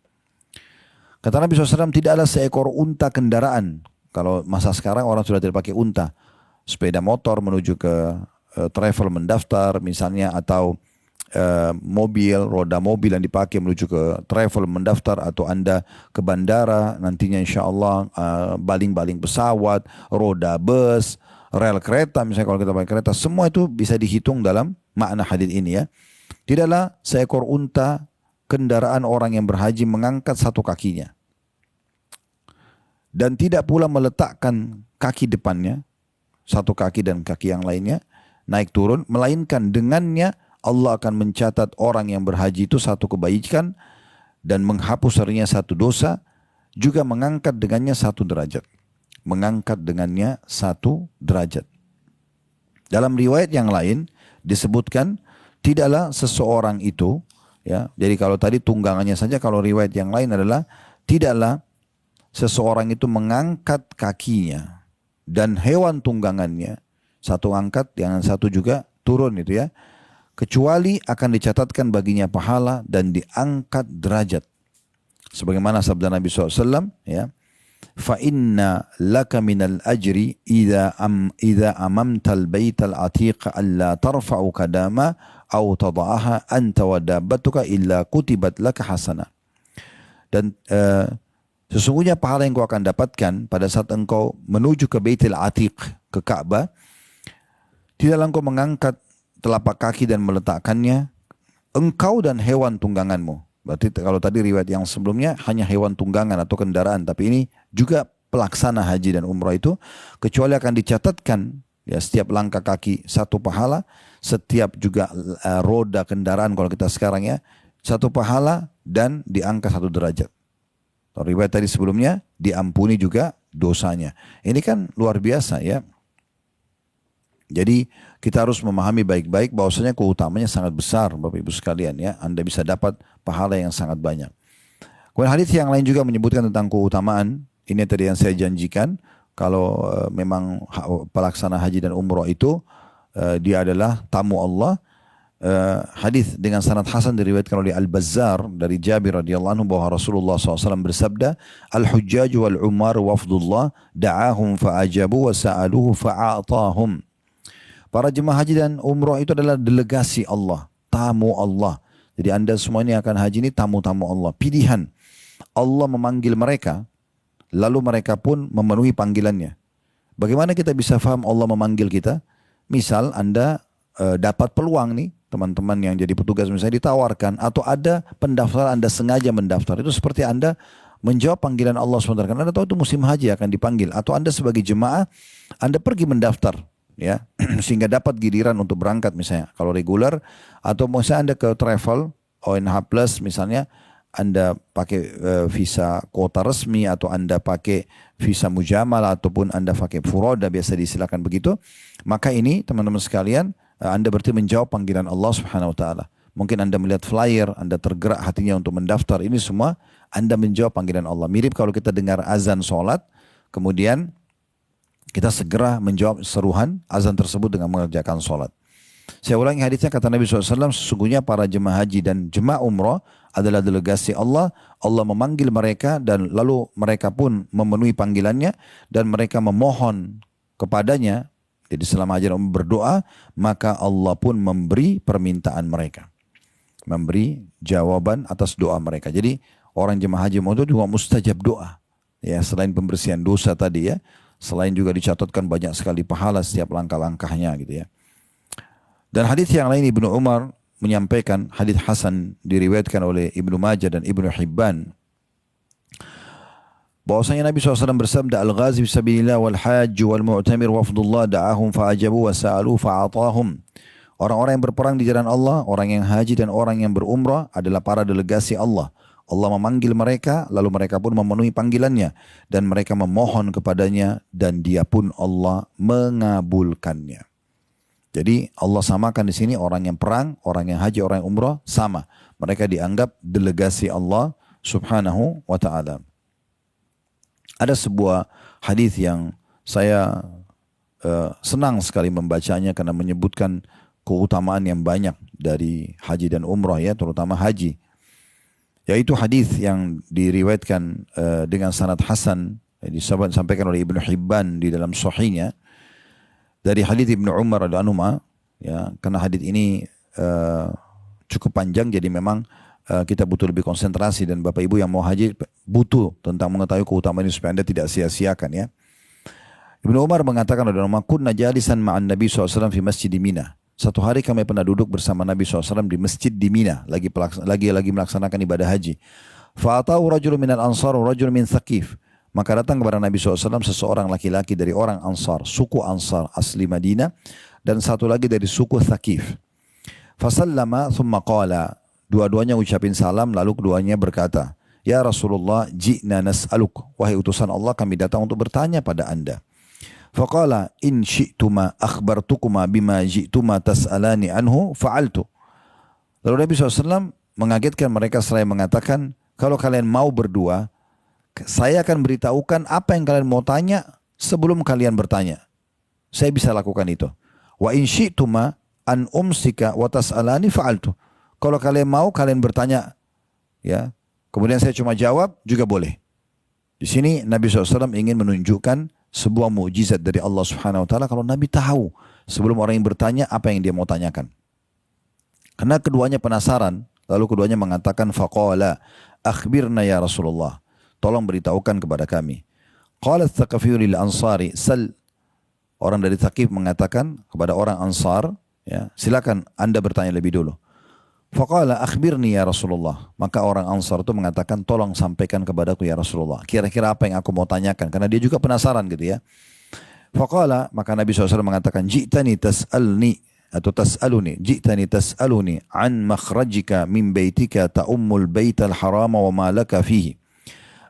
Kata Nabi SAW, tidaklah seekor unta kendaraan. Kalau masa sekarang orang sudah tidak pakai unta, sepeda motor menuju ke travel mendaftar misalnya, atau mobil, roda mobil yang dipakai menuju ke travel mendaftar, atau Anda ke bandara nantinya insya Allah, baling-baling pesawat, roda bus, rel kereta misalnya kalau kita pakai kereta, semua itu bisa dihitung dalam makna hadis ini ya. Tidaklah seekor unta kendaraan orang yang berhaji mengangkat satu kakinya, dan tidak pula meletakkan kaki depannya, satu kaki dan kaki yang lainnya, naik turun, melainkan dengannya Allah akan mencatat orang yang berhaji itu satu kebaikan dan menghapus darinya satu dosa, juga mengangkat dengannya satu derajat. Mengangkat dengannya satu derajat. Dalam riwayat yang lain disebutkan tidaklah seseorang itu, ya. Jadi kalau tadi tunggangannya saja, kalau riwayat yang lain adalah tidaklah seseorang itu mengangkat kakinya dan hewan tunggangannya, satu angkat, yang satu juga turun itu ya, kecuali akan dicatatkan baginya pahala dan diangkat derajat. Sebagaimana sabda Nabi SAW, ya, fa inna laka minal ajri idza amamtal baital atiq alla tarfa'u kadama aw tada'aha anta wa dabbatuka illa kutibat laka hasanah. Dan sesungguhnya pahala yang kau akan dapatkan pada saat engkau menuju ke Baitul Atiq, ke Ka'bah, tidaklah engkau mengangkat telapak kaki dan meletakkannya, engkau dan hewan tungganganmu. Berarti kalau tadi riwayat yang sebelumnya hanya hewan tunggangan atau kendaraan, tapi ini juga pelaksana haji dan umrah itu, kecuali akan dicatatkan ya setiap langkah kaki satu pahala, setiap juga roda kendaraan kalau kita sekarang ya satu pahala, dan diangkat satu derajat. Riwayat tadi sebelumnya diampuni juga dosanya. Ini kan luar biasa ya. Jadi kita harus memahami baik-baik bahwasanya keutamanya sangat besar Bapak Ibu sekalian ya. Anda bisa dapat pahala yang sangat banyak. Kemudian hadis yang lain juga menyebutkan tentang keutamaan. Ini tadi yang saya janjikan. Kalau memang pelaksana haji dan umroh itu dia adalah tamu Allah. Hadis dengan sanad hasan diriwayatkan oleh Al-Bazzar dari Jabir radhiyallahu anhu bahwa Rasulullah SAW bersabda, Al-Hujjaj wal-Umar wafdullah da'ahum fa'ajabu wa sa'aluhu fa'atahum. Para jemaah haji dan umrah itu adalah delegasi Allah, tamu Allah. Jadi anda semua ini akan haji ini tamu-tamu Allah, pilihan. Allah memanggil mereka, lalu mereka pun memenuhi panggilannya. Bagaimana kita bisa faham Allah memanggil kita? Misal anda dapat peluang nih, teman-teman yang jadi petugas misalnya ditawarkan, atau ada pendaftaran anda sengaja mendaftar. Itu seperti anda menjawab panggilan Allah SWT. Karena anda tahu itu musim haji akan dipanggil. Atau anda sebagai jemaah, anda pergi mendaftar. Ya, sehingga dapat giliran untuk berangkat misalnya kalau reguler, atau misalnya anda ke travel ONH Plus misalnya, anda pakai visa kuota resmi, atau anda pakai visa mujamal, ataupun anda pakai furoda, biasa disilakan begitu, maka ini teman-teman sekalian, anda berarti menjawab panggilan Allah Subhanahu Wa Taala. Mungkin anda melihat flyer, anda tergerak hatinya untuk mendaftar, ini semua anda menjawab panggilan Allah. Mirip kalau kita dengar azan sholat, kemudian kita segera menjawab seruhan azan tersebut dengan mengerjakan sholat. Saya ulangi hadisnya, kata Nabi SAW, sesungguhnya para jemaah haji dan jemaah umrah adalah delegasi Allah. Allah memanggil mereka dan lalu mereka pun memenuhi panggilannya dan mereka memohon kepadanya. Jadi selama haji dan berdoa, maka Allah pun memberi permintaan mereka. Memberi jawaban atas doa mereka. Jadi orang jemaah haji itu juga mustajab doa. Ya, selain pembersihan dosa tadi ya. Selain juga dicatatkan banyak sekali pahala setiap langkah-langkahnya gitu ya. Dan hadis yang lain Ibnu Umar menyampaikan, hadis hasan diriwayatkan oleh Ibnu Majah dan Ibnu Hibban, bahwasanya Nabi SAW bersabda, Al-ghazi fisabilillah wal hajj wal mu'tamir wafdullah da'ahum fa'ajabu wa sa'alu fa'atahum. Orang-orang yang berperang di jalan Allah, orang yang haji dan orang yang berumrah adalah para delegasi Allah. Allah memanggil mereka, lalu mereka pun memenuhi panggilannya. Dan mereka memohon kepadanya, dan dia pun Allah mengabulkannya. Jadi Allah samakan di sini orang yang perang, orang yang haji, orang yang umrah, sama. Mereka dianggap delegasi Allah Subhanahu wa Ta'ala. Ada sebuah hadis yang saya senang sekali membacanya karena menyebutkan keutamaan yang banyak dari haji dan umrah ya, terutama haji. Yaitu hadis yang diriwayatkan dengan sanad hasan, disampaikan oleh Ibnu Hibban di dalam sahihnya dari hadis Ibnu Umar radhiyallahu anhu ya, karena hadis ini cukup panjang, jadi memang kita butuh lebih konsentrasi, dan Bapak Ibu yang mau haji butuh tentang mengetahui keutamaan ini supaya Anda tidak sia-siakan ya. Ibnu Umar mengatakan radhiyallahu anhu, kunna jalisan ma'an Nabi SAW fi masjid Mina. Satu hari kami pernah duduk bersama Nabi SAW di masjid di Mina, lagi melaksanakan ibadah haji. Fa'atahu rajulun minal ansar wa rajulun min Thaqif. Maka datang kepada Nabi SAW seseorang laki-laki dari orang Ansar, suku Ansar asli Madinah, dan satu lagi dari suku Thaqif. Fasallama thumma qala. Dua-duanya ucapin salam lalu keduanya berkata, Ya Rasulullah, ji'na nas'aluk. Wahai utusan Allah, kami datang untuk bertanya pada anda. Faqala in syi'tuma akhbartukuma bima ji'tuma tas'alani anhu fa'altu. Lalu Nabi SAW mengagetkan mereka seraya mengatakan, kalau kalian mau berdua, saya akan beritahukan apa yang kalian mau tanya sebelum kalian bertanya. Saya bisa lakukan itu. Wa in syi'tuma an umsika wa tas'alani fa'altu. Kalau kalian mau, kalian bertanya, ya, kemudian saya cuma jawab, juga boleh. Di sini Nabi SAW ingin menunjukkan sebuah mukjizat dari Allah Subhanahu Wa Taala kalau Nabi tahu sebelum orang yang bertanya apa yang dia mau tanyakan. Karena keduanya penasaran, lalu keduanya mengatakan faqala akhbirna ya Rasulullah, tolong beritahukan kepada kami. Qala Tsaqafi lil Ansari sal, orang dari Tsaqif mengatakan kepada orang Ansar, ya, silakan Anda bertanya lebih dulu. Faqala akhbirni ya Rasulullah, maka orang Ansar itu mengatakan tolong sampaikan kepadaku ya Rasulullah, kira-kira apa yang aku mau tanyakan, karena dia juga penasaran gitu ya. Faqala, maka Nabi SAW mengatakan ji'tani tas'alni atau tas'aluni, ji'tani tas'aluni an makhrajika min baitika ta'ummul baital harama wa ma laka fihi.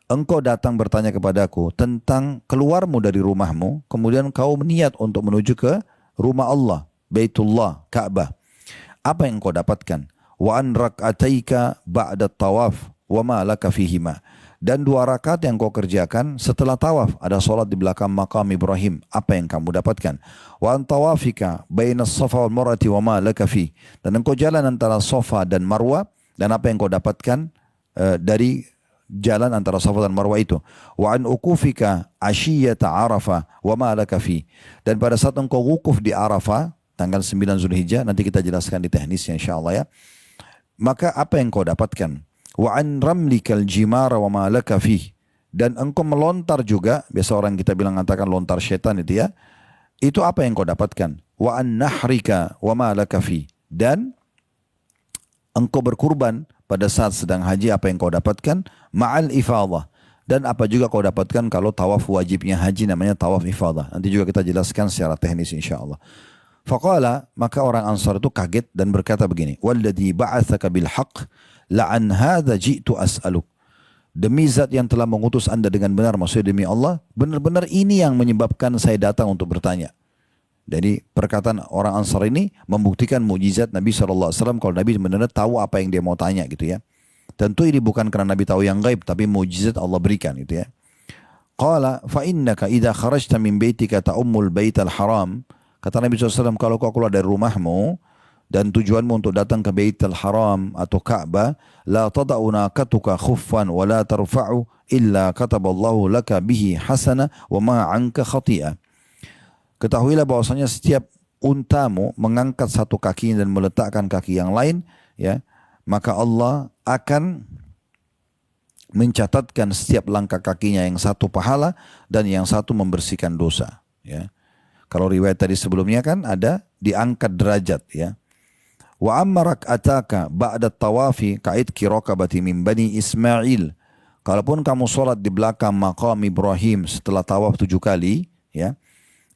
Engkau datang bertanya kepadaku tentang keluarmu dari rumahmu, kemudian kau niat untuk menuju ke rumah Allah, Baitullah, Ka'bah. Apa yang kau dapatkan? Wa an rak'ataika ba'da tawaf wa ma laka fihima. Dan 2 rakaat yang kau kerjakan setelah tawaf, ada solat di belakang makam Ibrahim, apa yang kamu dapatkan? Wa an tawafika bainas safa wal marwati wa ma laka fi. Dan engkau jalan antara Safa dan Marwah, dan apa yang kau dapatkan dari jalan antara Safa dan Marwah itu. Wa an ukufika ashiyata Arafah wa ma laka fi. Dan pada saat engkau wukuf di Arafah tanggal 9 Zulhijjah, nanti kita jelaskan di teknisnya insyaallah ya. Maka apa yang kau dapatkan? Wa an ramlikal jimara wa ma laka fi. Dan engkau melontar juga, biasa orang kita bilang mengatakan lontar setan itu ya. Itu apa yang kau dapatkan? Wa an nahrika wa ma laka fi. Dan engkau berkurban pada saat sedang haji, apa yang kau dapatkan? Ma'al ifadah. Dan apa juga kau dapatkan kalau tawaf wajibnya haji namanya tawaf ifadah. Nanti juga kita jelaskan secara teknis insyaallah. Faqala, maka orang Ansar itu kaget dan berkata begini, walladhi ba'athaka bil haqq la'an hadha ji'tu as'aluk. Demi zat yang telah mengutus anda dengan benar, maksudnya demi Allah, benar-benar ini yang menyebabkan saya datang untuk bertanya. Jadi perkataan orang Ansar ini membuktikan mukjizat Nabi SAW kalau Nabi benar-benar tahu apa yang dia mau tanya gitu ya. Tentu ini bukan karena Nabi tahu yang gaib, tapi mukjizat Allah berikan gitu ya. Qala fa innaka idza kharajta min baitika ta'ummul baital haram. Kata Nabi SAW, kalau kau keluar dari rumahmu dan tujuanmu untuk datang ke Baitul Haram atau Ka'bah, la tada'u naqatuka khuffan wa la tarfa'u illa kataballahu laka bihi hasana wa ma 'anka khati'ah. Ketahuilah bahwasanya setiap untamu mengangkat satu kakinya dan meletakkan kaki yang lain, ya, maka Allah akan mencatatkan setiap langkah kakinya yang satu pahala dan yang satu membersihkan dosa, ya. Kalau riwayat tadi sebelumnya kan ada diangkat derajat ya. Wa amma rak'ataka ba'da tawafi ka'idki raqabati min bani Ismail. Kalaupun kamu sholat di belakang maqam Ibrahim setelah tawaf 7 kali ya,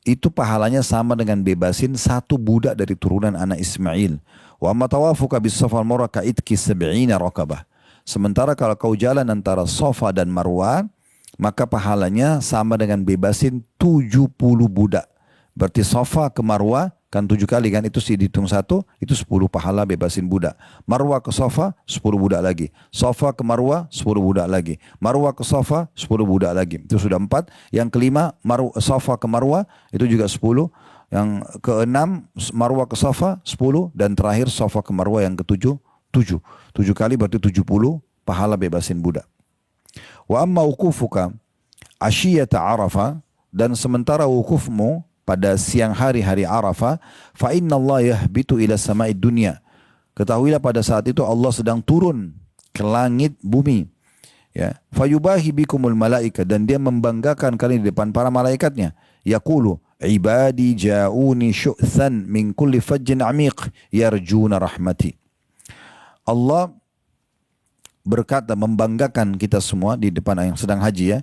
itu pahalanya sama dengan bebasin 1 budak dari turunan anak Ismail. Wa amma tawafuka bis Safa wal Marwah ka'idki 70 raqabah. Sementara kalau kau jalan antara Safa dan Marwah, maka pahalanya sama dengan bebasin 70 budak. Berarti Safa ke Marwah kan 7 kali kan, itu dihitung 1, itu 10 pahala bebasin budak. Marwah ke Safa 10 budak lagi. Safa ke Marwah 10 budak lagi. Marwah ke Safa 10 budak lagi. Itu sudah 4. Yang kelima Safa ke Marwah itu juga 10. Yang keenam Marwah ke Safa 10 dan terakhir Safa ke Marwah yang ketujuh 7. 7 kali berarti 70 pahala bebasin budak. Wa amma wukufuka ashiyata Arafah, dan sementara wukufmu pada siang hari Arafah, fa inna Allah yahbitu ila sama'id dunya. Ketahuilah pada saat itu Allah sedang turun ke langit bumi. Ya, fayubahi bikumul malaika, dan dia membanggakan kalian di depan para malaikatnya. Yaqulu ibadi ja'uni syu'than min kulli fajjin amiq yarjuna rahmati. Allah berkata, membanggakan kita semua di depan yang sedang haji ya,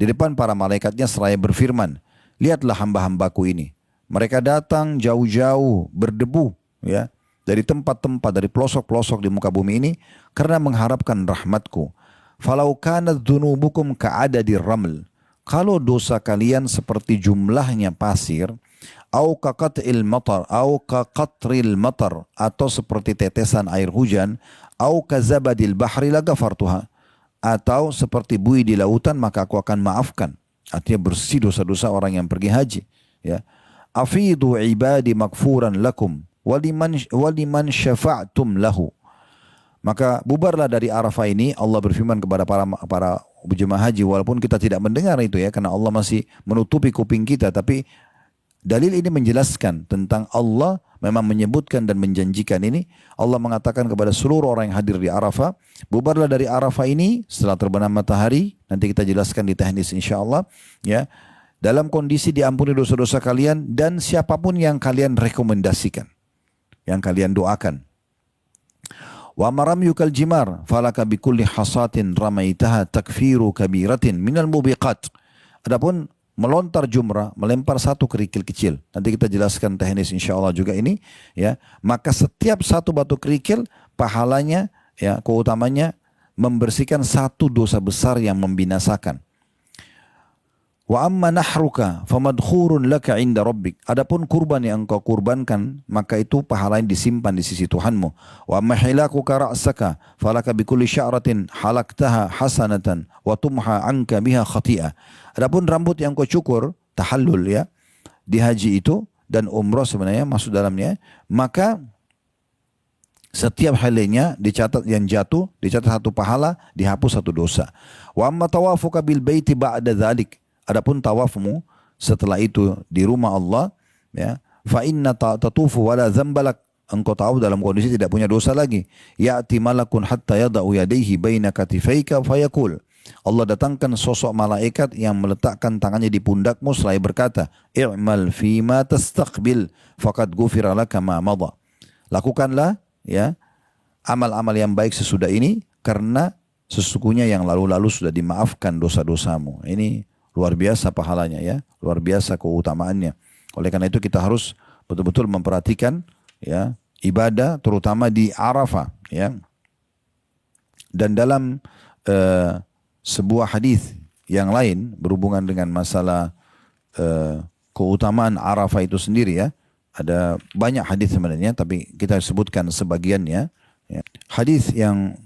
di depan para malaikatnya seraya berfirman, lihatlah hamba-hambaku ini Mereka datang jauh-jauh berdebu ya dari tempat-tempat, dari pelosok-pelosok di muka bumi ini karena mengharapkan rahmatku. Falau kanat dzunubukum ka'adadir raml. Kalau dosa kalian seperti jumlahnya pasir, au kaqatril matar, au kaqatril matar, atau seperti tetesan air hujan, au kazabadil bahri lagafartuha, atau seperti buih di lautan maka aku akan maafkan. Artinya bersih dosa-dosa orang yang pergi haji ya. Afidu ibadi magfuran lakum waliman syafa'tum lahu. Maka bubarlah dari Arafah ini. Allah berfirman kepada para jemaah haji, walaupun kita tidak mendengar itu ya, karena Allah masih menutupi kuping kita, tapi dalil ini menjelaskan tentang Allah memang menyebutkan dan menjanjikan ini. Allah mengatakan kepada seluruh orang yang hadir di Arafah, bubarlah dari Arafah ini setelah terbenam matahari, nanti kita jelaskan di teknis insyaAllah ya, dalam kondisi diampuni dosa-dosa kalian dan siapapun yang kalian rekomendasikan, yang kalian doakan. Wa maramyukal jimar falaka bikulli hasatin ramaitaha takfiru kabiratin minal mubiqat. Adapun melontar jumrah, melempar satu kerikil kecil. Nanti kita jelaskan teknis insyaAllah juga ini ya. Maka setiap satu batu kerikil pahalanya ya, keutamanya membersihkan satu dosa besar yang membinasakan. Wa amma nahruka famadkhurun laka inda rabbik. Adapun kurban yang engkau kurbankan, maka itu pahalanya disimpan di sisi Tuhanmu. Wa amma hilakuka ra'saka falaka bikulli sya'ratin halaktaha hasanatan wa tumha anka biha khati'ah. Adapun rambut yang kau cukur, tahallul ya, di haji itu dan umrah sebenarnya masuk dalamnya, maka setiap helainya dicatat, yang jatuh dicatat satu pahala, dihapus satu dosa. Wa amma tawafuka bil baiti ba'da dzalik. Adapun tawafmu setelah itu di rumah Allah ya, fa inna tatufu wala dzambalak, engkau tawaf dalam kondisi tidak punya dosa lagi. Ya'ti malakun hatta yada'u yadayhi baina katifayka fayaqul. Allah datangkan sosok malaikat yang meletakkan tangannya di pundakmu seraya berkata, i'mal fima tastaqbil faqad ghufira laka ma madha. Lakukanlah ya amal-amal yang baik sesudah ini karena sesungguhnya yang lalu-lalu sudah dimaafkan dosa-dosamu. Ini luar biasa pahalanya ya, luar biasa keutamaannya. Oleh karena itu kita harus betul-betul memperhatikan ya ibadah terutama di Arafah ya. Dan dalam sebuah hadis yang lain berhubungan dengan masalah keutamaan Arafah itu sendiri ya. Ada banyak hadis sebenarnya, tapi kita sebutkan sebagiannya. Ya. Hadis yang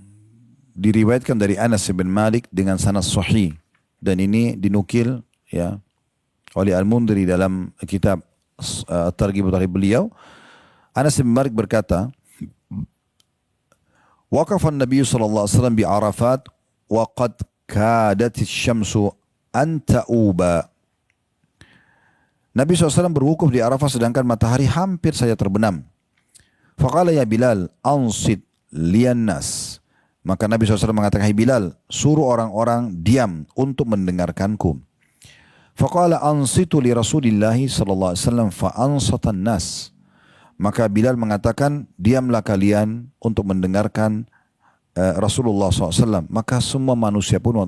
diriwayatkan dari Anas bin Malik dengan sanad sahih, dan ini dinukil ya oleh Al-Mundhiri dalam kitab At-Targhib dari beliau. Anas bin Malik berkata, waqafa an-nabiy sallallahu alaihi wasallam bi Arafat wa qad kadat asy-syamsu an ta'uba. Nabi SAW berwukuf di Arafah sedangkan matahari hampir saja terbenam. Faqala ya Bilal ansit liyan nas. Maka Nabi SAW mengatakan, hai Bilal, suruh orang-orang diam untuk mendengarkanku. Faqala ansitu li Rasulillahi sallallahu alaihi wasallam fa ansatan nas. Maka Bilal mengatakan, diamlah kalian untuk mendengarkan Rasulullah SAW. Maka semua manusia pun,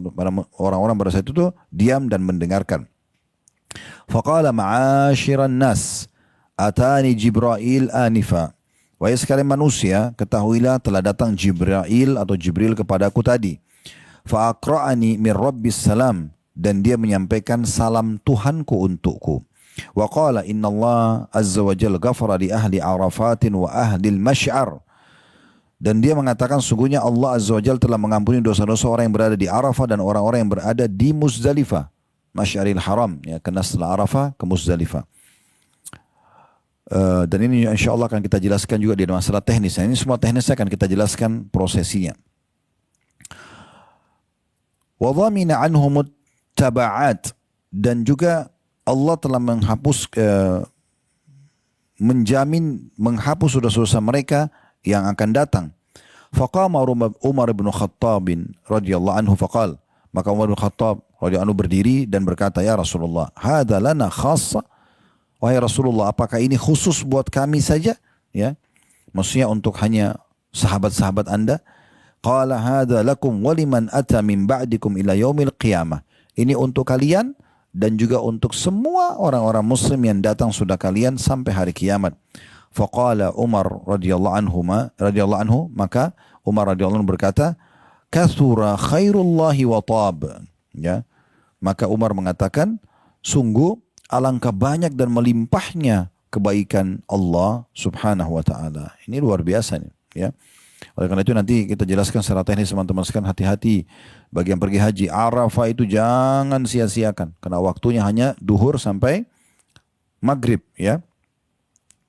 orang-orang pada saat itu diam dan mendengarkan. Faqala ma'asyiran nas atani Jibril anifa. Wahai sekalian manusia, ketahuilah telah datang Jibril atau Jibril kepadaku tadi. Fa'aqra'ani min rabbis salam, dan dia menyampaikan salam Tuhanku untukku. Wa qala inna Allah azza wa jalla ghafara li ahli Arafatin wa ahli al-Masy'ar. Dan dia mengatakan sungguhnya Allah azza wa jalla telah mengampuni dosa-dosa orang yang berada di Arafah dan orang-orang yang berada di Muzdalifah, Masy'aril Haram ya, karena setelah Arafah ke Muzdalifah. Dan ini insyaAllah akan kita jelaskan juga di masalah teknis. Nah, ini semua teknisnya akan kita jelaskan prosesinya. Wa dhamina anhumut taba'at, dan juga Allah telah menghapus dosa-dosa mereka yang akan datang. Faqama Umar bin Khattab radhiyallahu anhu faqal. Maka Umar bin Khattab radhiyallahu anhu berdiri dan berkata, ya Rasulullah, hadza lana khassa. Wahai Rasulullah, apakah ini khusus buat kami saja? Ya, maksudnya untuk hanya sahabat-sahabat Anda. Qala hadza lakum wa liman ata min ba'dikum ila yaumil qiyamah. Ini untuk kalian dan juga untuk semua orang-orang muslim yang datang sudah kalian sampai hari kiamat. Faqala Umar radhiyallahu anhu, maka Umar radhiyallahu anhu berkata, kathura khairullahi wa tab. Ya. Maka Umar mengatakan, sungguh alangkah banyak dan melimpahnya kebaikan Allah Subhanahu wa taala. Ini luar biasa nih, ya. Oleh karena itu nanti kita jelaskan secara teknis teman-teman sekalian, hati-hati bagi yang pergi haji. Arafah itu jangan sia-siakan karena waktunya hanya duhur sampai maghrib, ya.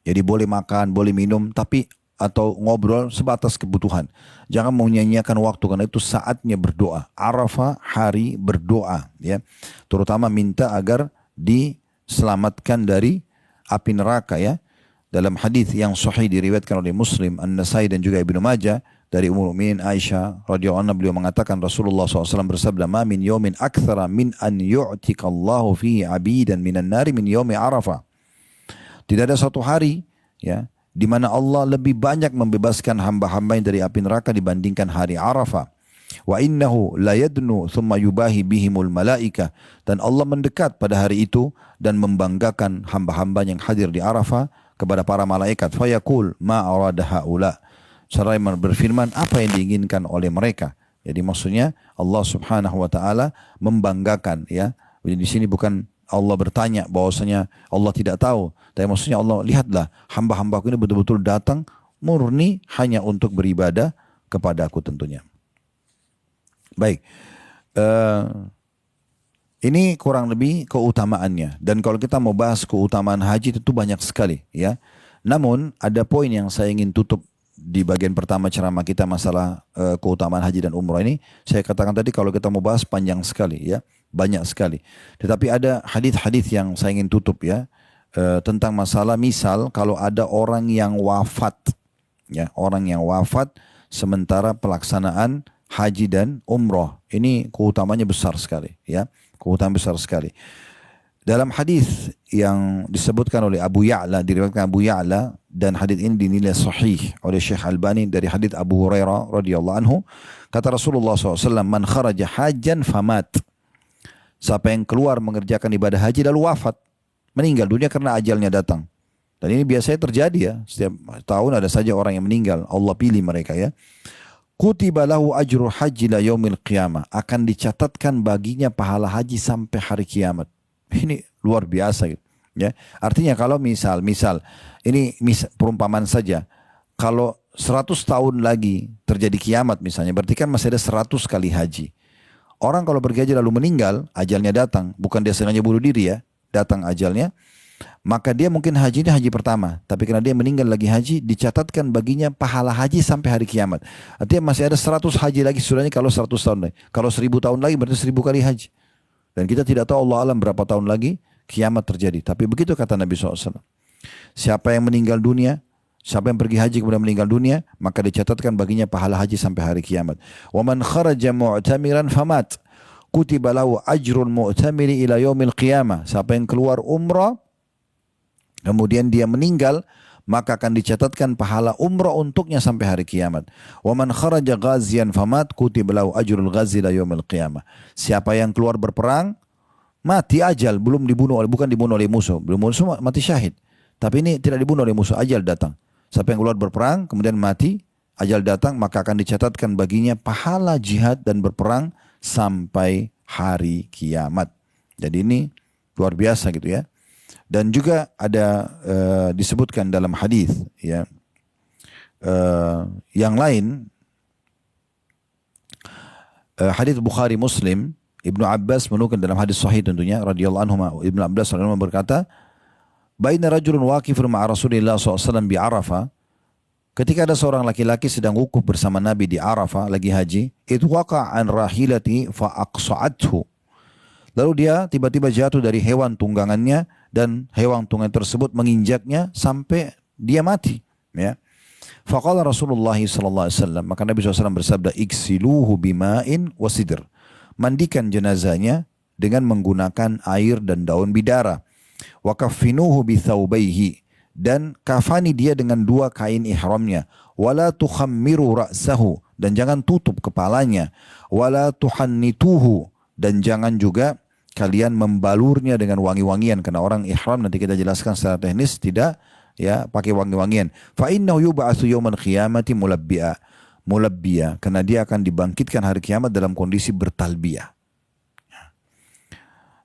Jadi boleh makan, boleh minum, tapi atau ngobrol sebatas kebutuhan. Jangan menyanyiakan waktu karena itu saatnya berdoa. Arafah hari berdoa, ya. Terutama minta agar diselamatkan dari api neraka, ya. Dalam hadis yang sahih diriwayatkan oleh Muslim, An-Nasai dan juga Ibnu Majah dari Ummul Mukminin Aisyah radhiyallahu anha, beliau mengatakan Rasulullah SAW bersabda, "Ma min yawmin aktsara min an yu'tiqallahu fihi 'abidan minan nari min yaumi Arafah." Tidak ada satu hari, ya, di mana Allah lebih banyak membebaskan hamba-hamba dari api neraka dibandingkan hari Arafah. Wa innahu la yadnu thumma yubahi bihimul malaika, dan Allah mendekat pada hari itu dan membanggakan hamba-hamba yang hadir di Arafah kepada para malaikat. Fayaqul ma arada haula. Seraya berfirman, apa yang diinginkan oleh mereka. Jadi maksudnya Allah Subhanahu wa taala membanggakan, ya. Jadi di sini bukan Allah bertanya bahwasanya Allah tidak tahu, tapi maksudnya Allah, lihatlah hamba-hambaku ini betul-betul datang murni hanya untuk beribadah kepada aku tentunya. Baik. Ini kurang lebih keutamaannya. Dan kalau kita mau bahas keutamaan haji itu banyak sekali, ya. Namun ada poin yang saya ingin tutup di bagian pertama ceramah kita masalah keutamaan haji dan umrah ini. Saya katakan tadi kalau kita mau bahas panjang sekali, ya, banyak sekali. Tetapi ada hadis-hadis yang saya ingin tutup, ya, tentang masalah misal kalau ada orang yang wafat, ya, orang yang wafat sementara pelaksanaan haji dan umrah, ini keutamanya besar sekali, ya. Keutamaan besar sekali. Dalam hadis yang disebutkan oleh Abu Ya'la, diriwayatkan Abu Ya'la, dan hadis ini dinilai sahih oleh Syekh Albani dari hadis Abu Hurairah radhiyallahu anhu, kata Rasulullah SAW, man kharaja hajan famat. Siapa yang keluar mengerjakan ibadah haji lalu wafat, meninggal dunia karena ajalnya datang. Dan ini biasanya terjadi, ya. Setiap tahun ada saja orang yang meninggal, Allah pilih mereka, ya. Kutiba lahu ajru haji la yaumil qiyamah, akan dicatatkan baginya pahala haji sampai hari kiamat. Ini luar biasa, gitu, ya. Artinya kalau misal ini perumpamaan saja, kalau 100 tahun lagi terjadi kiamat misalnya, berarti kan masih ada 100 kali haji. Orang kalau pergi haji lalu meninggal, ajalnya datang, bukan dia sengaja bunuh diri, ya, datang ajalnya, maka dia mungkin haji ini haji pertama, tapi karena dia meninggal lagi haji, dicatatkan baginya pahala haji sampai hari kiamat. Artinya masih ada 100 haji lagi sudahnya kalau 100 tahun lagi. Kalau 1000 tahun lagi berarti 1000 kali haji. Dan kita tidak tahu Allah alam berapa tahun lagi kiamat terjadi. Tapi begitu kata Nabi SAW. Siapa yang meninggal dunia, siapa yang pergi haji kemudian meninggal dunia, maka dicatatkan baginya pahala haji sampai hari kiamat. Wa man kharaja mu'tamiran famat, kutiba lahu ajrul mu'tamiri ila yaumil qiyamah. Siapa yang keluar umrah kemudian dia meninggal, maka akan dicatatkan pahala umrah untuknya sampai hari kiamat. Wa man kharaja ghaziyan famat, kutiba lahu ajrul ghazi ila yaumil qiyamah. Siapa yang keluar berperang, mati ajal, bukan dibunuh oleh musuh, mati syahid. Tapi ini tidak dibunuh oleh musuh, ajal datang. Siapa yang keluar berperang kemudian mati, ajal datang, maka akan dicatatkan baginya pahala jihad dan berperang sampai hari kiamat. Jadi ini luar biasa, gitu, ya. Dan juga ada disebutkan dalam hadis, ya, yang lain, hadis Bukhari Muslim, Ibnu Abbas menukil dalam hadis sahih tentunya radhiyallahu anhu, Ibnu Abbas radhiyallahu anhu berkata, baina rajulun waqifun ma'a Rasulillah SAW bi Arafah, ketika ada seorang laki-laki sedang wukuf bersama Nabi di Arafah lagi haji, itu waqa'an rahilati fa aqsa'athu. Lalu dia tiba-tiba jatuh dari hewan tunggangannya dan hewan tunggangan tersebut menginjaknya sampai dia mati, ya. Faqala Rasulullah sallallahu alaihi wasallam, maka Nabi SAW bersabda, iksiluhu bima'in wasidr. Mandikan jenazahnya dengan menggunakan air dan daun bidara. Wa kaffinuhu bithawbaihi, dan kafani dia dengan 2 kain ihramnya. Wala tukhammiru ra'sahu, dan jangan tutup kepalanya. Wala tuhannituhu, dan jangan juga kalian membalurnya dengan wangi-wangian, karena orang ihram nanti kita jelaskan secara teknis tidak ya pakai wangi-wangian. Fa innahu yub'atsu yaumal qiyamati mulabbiya, karena dia akan dibangkitkan hari kiamat dalam kondisi bertalbiyah.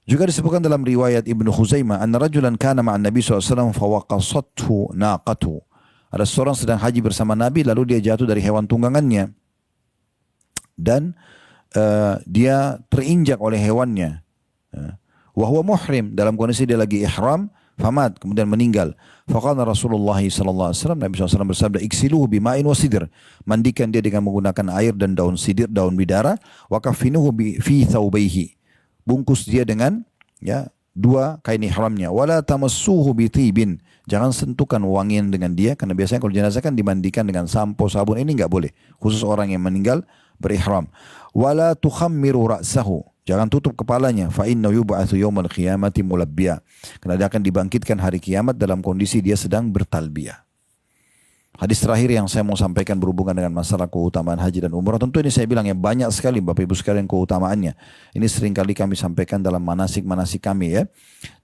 Juga disebutkan dalam riwayat Ibnu Khuzaimah, anna rajulan kana ma'an Nabi SAW fawaqasathu naqatu. Ada seorang sedang haji bersama Nabi, lalu dia jatuh dari hewan tunggangannya. Dan dia terinjak oleh hewannya. Wa huwa muhrim, dalam kondisi dia lagi ihram, famat, kemudian meninggal. Faqala Rasulullah SAW, Nabi SAW bersabda, iksiluhu bima'in wa sidr. Mandikan dia dengan menggunakan air dan daun sidir, daun bidara. Wa kafinuhu fi thawbaihi. Bungkus dia dengan ya 2 kain ihramnya. Wala tamassuhu bitibin. Jangan sentuhkan wangian dengan dia, karena biasanya kalau jenazah kan dimandikan dengan sampo, sabun. Ini enggak boleh, khusus orang yang meninggal berihram. Wala tukhammiru ra'sahu. Jangan tutup kepalanya. Fa innahu yub'atsu yaumal qiyamati mulabbiya. Karena dia akan dibangkitkan hari kiamat dalam kondisi dia sedang bertalbiyah. Hadis terakhir yang saya mau sampaikan berhubungan dengan masalah keutamaan haji dan umrah. Tentu ini saya bilang ya banyak sekali Bapak Ibu sekalian keutamaannya. Ini sering kali kami sampaikan dalam manasik-manasik kami ya.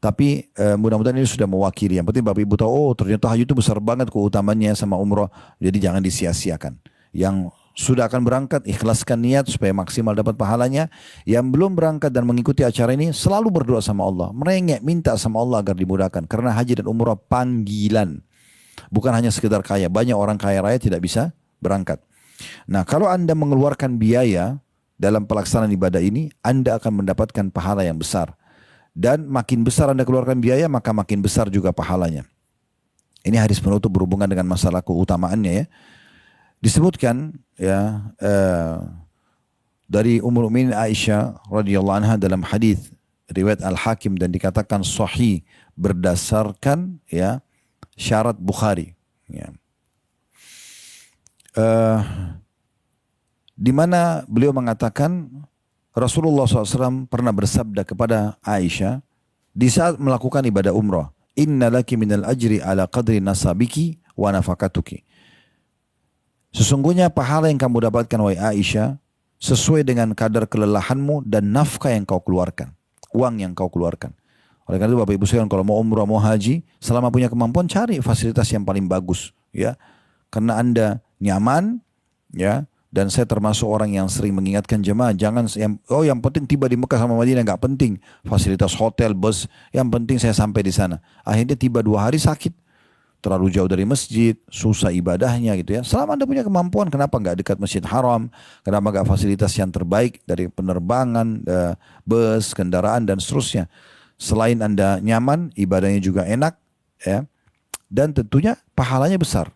Tapi mudah-mudahan ini sudah mewakili. Yang penting Bapak Ibu tahu, oh ternyata haji itu besar banget keutamaannya sama umrah. Jadi jangan disia-siakan. Yang sudah akan berangkat, ikhlaskan niat supaya maksimal dapat pahalanya. Yang belum berangkat dan mengikuti acara ini, selalu berdoa sama Allah. Merengek, minta sama Allah agar dimudahkan. Karena haji dan umrah panggilan. Bukan hanya sekedar kaya. Banyak orang kaya raya tidak bisa berangkat. Nah, kalau Anda mengeluarkan biaya dalam pelaksanaan ibadah ini, Anda akan mendapatkan pahala yang besar. Dan makin besar Anda keluarkan biaya, maka makin besar juga pahalanya. Ini hadis penutup berhubungan dengan masalah keutamaannya ya. Disebutkan ya dari Ummul Mukminin Aisyah radhiyallahu anha dalam hadis riwayat Al-Hakim, dan dikatakan sahih berdasarkan ya syarat Bukhari ya. Di mana beliau mengatakan Rasulullah SAW pernah bersabda kepada Aisyah di saat melakukan ibadah umrah, inna laki minal ajri ala qadri nasabiki wa nafakatuki. Sesungguhnya pahala yang kamu dapatkan wahai Aisyah sesuai dengan kadar kelelahanmu dan nafkah yang kau keluarkan, uang yang kau keluarkan. Oleh karena itu Bapak Ibu sekalian, kalau mau umrah mau haji, selama punya kemampuan cari fasilitas yang paling bagus ya. Karena Anda nyaman ya, dan saya termasuk orang yang sering mengingatkan jemaah jangan yang penting tiba di Mekah sama Madinah, enggak penting fasilitas hotel, bus, yang penting saya sampai di sana. Akhirnya tiba 2 hari sakit. Terlalu jauh dari masjid, susah ibadahnya gitu ya. Selama Anda punya kemampuan, kenapa enggak dekat Masjid Haram? Kenapa enggak fasilitas yang terbaik dari penerbangan, bus, kendaraan dan seterusnya? Selain Anda nyaman, ibadahnya juga enak ya. Dan tentunya pahalanya besar.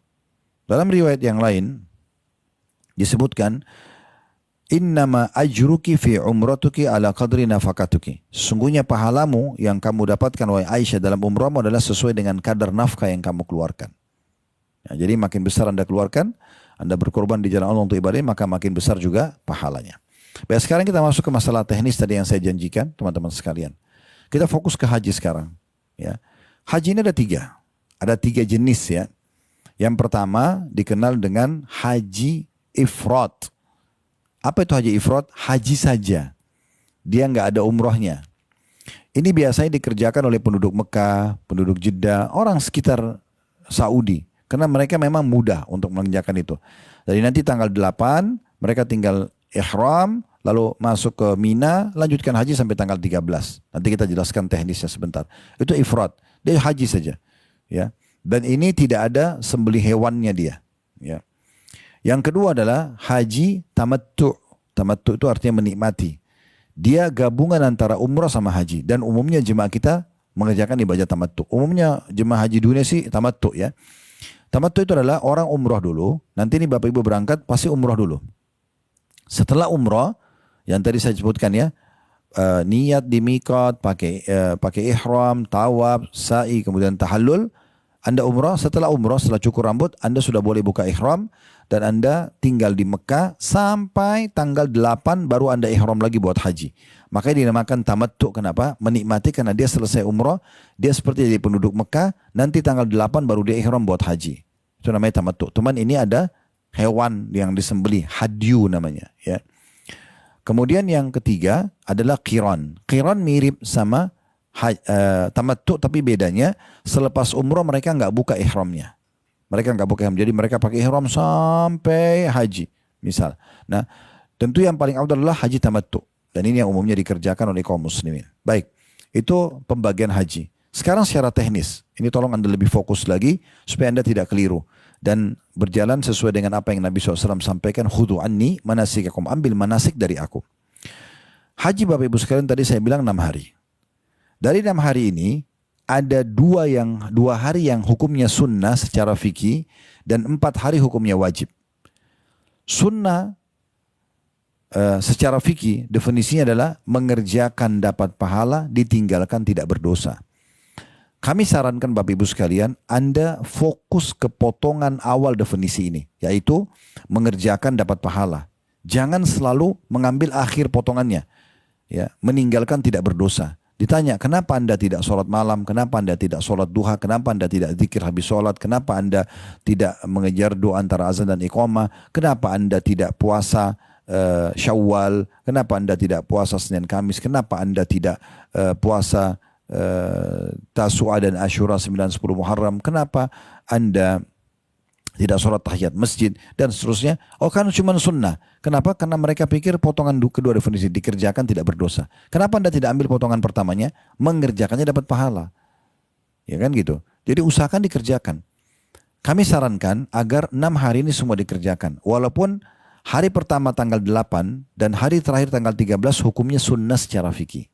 Dalam riwayat yang lain disebutkan innama ajruki fi umratuki ala qadri nafakatuki. Sesungguhnya pahalamu yang kamu dapatkan wahai Aisyah dalam umrahmu adalah sesuai dengan kadar nafkah yang kamu keluarkan. Ya, jadi makin besar Anda keluarkan, Anda berkorban di jalan Allah untuk ibadah, maka makin besar juga pahalanya. Baik, sekarang kita masuk ke masalah teknis tadi yang saya janjikan, teman-teman sekalian. Kita fokus ke haji sekarang. Ya. Haji ini ada 3 jenis ya. Yang pertama dikenal dengan haji ifrat. Apa itu haji ifrat? Haji saja. Dia nggak ada umrohnya. Ini biasanya dikerjakan oleh penduduk Mekah, penduduk Jeddah, orang sekitar Saudi. Karena mereka memang mudah untuk mengerjakan itu. Jadi nanti tanggal 8 mereka tinggal ihram, lalu masuk ke Mina, lanjutkan haji sampai tanggal 13. Nanti kita jelaskan teknisnya sebentar. Itu ifrat. Dia haji saja. Ya. Dan ini tidak ada sembelih hewannya dia. Ya. Yang kedua adalah haji tamattu'. Tamattu' itu artinya menikmati. Dia gabungan antara umrah sama haji. Dan umumnya jemaah kita mengerjakan ibadah tamattu'. Umumnya jemaah haji dunia sih tamattu' ya. Tamattu' itu adalah orang umrah dulu. Nanti ini Bapak Ibu berangkat pasti umrah dulu. Setelah umrah, yang tadi saya sebutkan ya, niat di miqat, pakai ihram, tawaf, sa'i, kemudian tahallul. Anda umrah, setelah cukur rambut, Anda sudah boleh buka ihram dan Anda tinggal di Mekah sampai tanggal 8 baru Anda ihram lagi buat haji. Makanya dinamakan tamattu'. Kenapa? Menikmati karena dia selesai umrah, dia seperti jadi penduduk Mekah, nanti tanggal 8 baru dia ihram buat haji. Itu namanya tamattu'. Teman ini ada hewan yang disembelih, hadyu namanya ya. Kemudian yang ketiga adalah qiran. Qiran mirip sama tamattu, tapi bedanya selepas umroh mereka nggak buka ihramnya. Mereka nggak buka ihram. Jadi mereka pakai ihram sampai haji. Misal. Nah, tentu yang paling afdal adalah haji tamattu. Dan ini yang umumnya dikerjakan oleh kaum muslimin. Baik, itu pembagian haji. Sekarang secara teknis, ini tolong Anda lebih fokus lagi supaya Anda tidak keliru. Dan berjalan sesuai dengan apa yang Nabi SAW sampaikan, khudu anni manasikakum, ambil manasik dari aku. Haji Bapak Ibu sekalian tadi saya bilang 6 hari. Dari 6 hari ini ada dua hari yang hukumnya sunnah secara fikih dan 4 hari hukumnya wajib. Sunnah secara fikih definisinya adalah mengerjakan dapat pahala, ditinggalkan tidak berdosa. Kami sarankan Bapak Ibu sekalian, Anda fokus ke potongan awal definisi ini, yaitu mengerjakan dapat pahala. Jangan selalu mengambil akhir potongannya, ya, meninggalkan tidak berdosa. Ditanya, kenapa Anda tidak sholat malam, kenapa Anda tidak sholat duha, kenapa Anda tidak zikir habis sholat, kenapa Anda tidak mengejar doa antara azan dan iqamah, kenapa Anda tidak puasa Syawal, kenapa Anda tidak puasa Senin Kamis, kenapa Anda tidak puasa Tasu'a dan Asyura 9-10 Muharram, kenapa Anda tidak sholat tahiyat masjid dan seterusnya. Oh, kan cuma sunnah. Kenapa? Karena mereka pikir potongan kedua definisi dikerjakan tidak berdosa. Kenapa Anda tidak ambil potongan pertamanya? Mengerjakannya dapat pahala. Ya kan gitu. Jadi usahakan dikerjakan. Kami sarankan agar 6 hari ini semua dikerjakan. Walaupun hari pertama tanggal 8 dan hari terakhir tanggal 13 hukumnya sunnah secara fikih.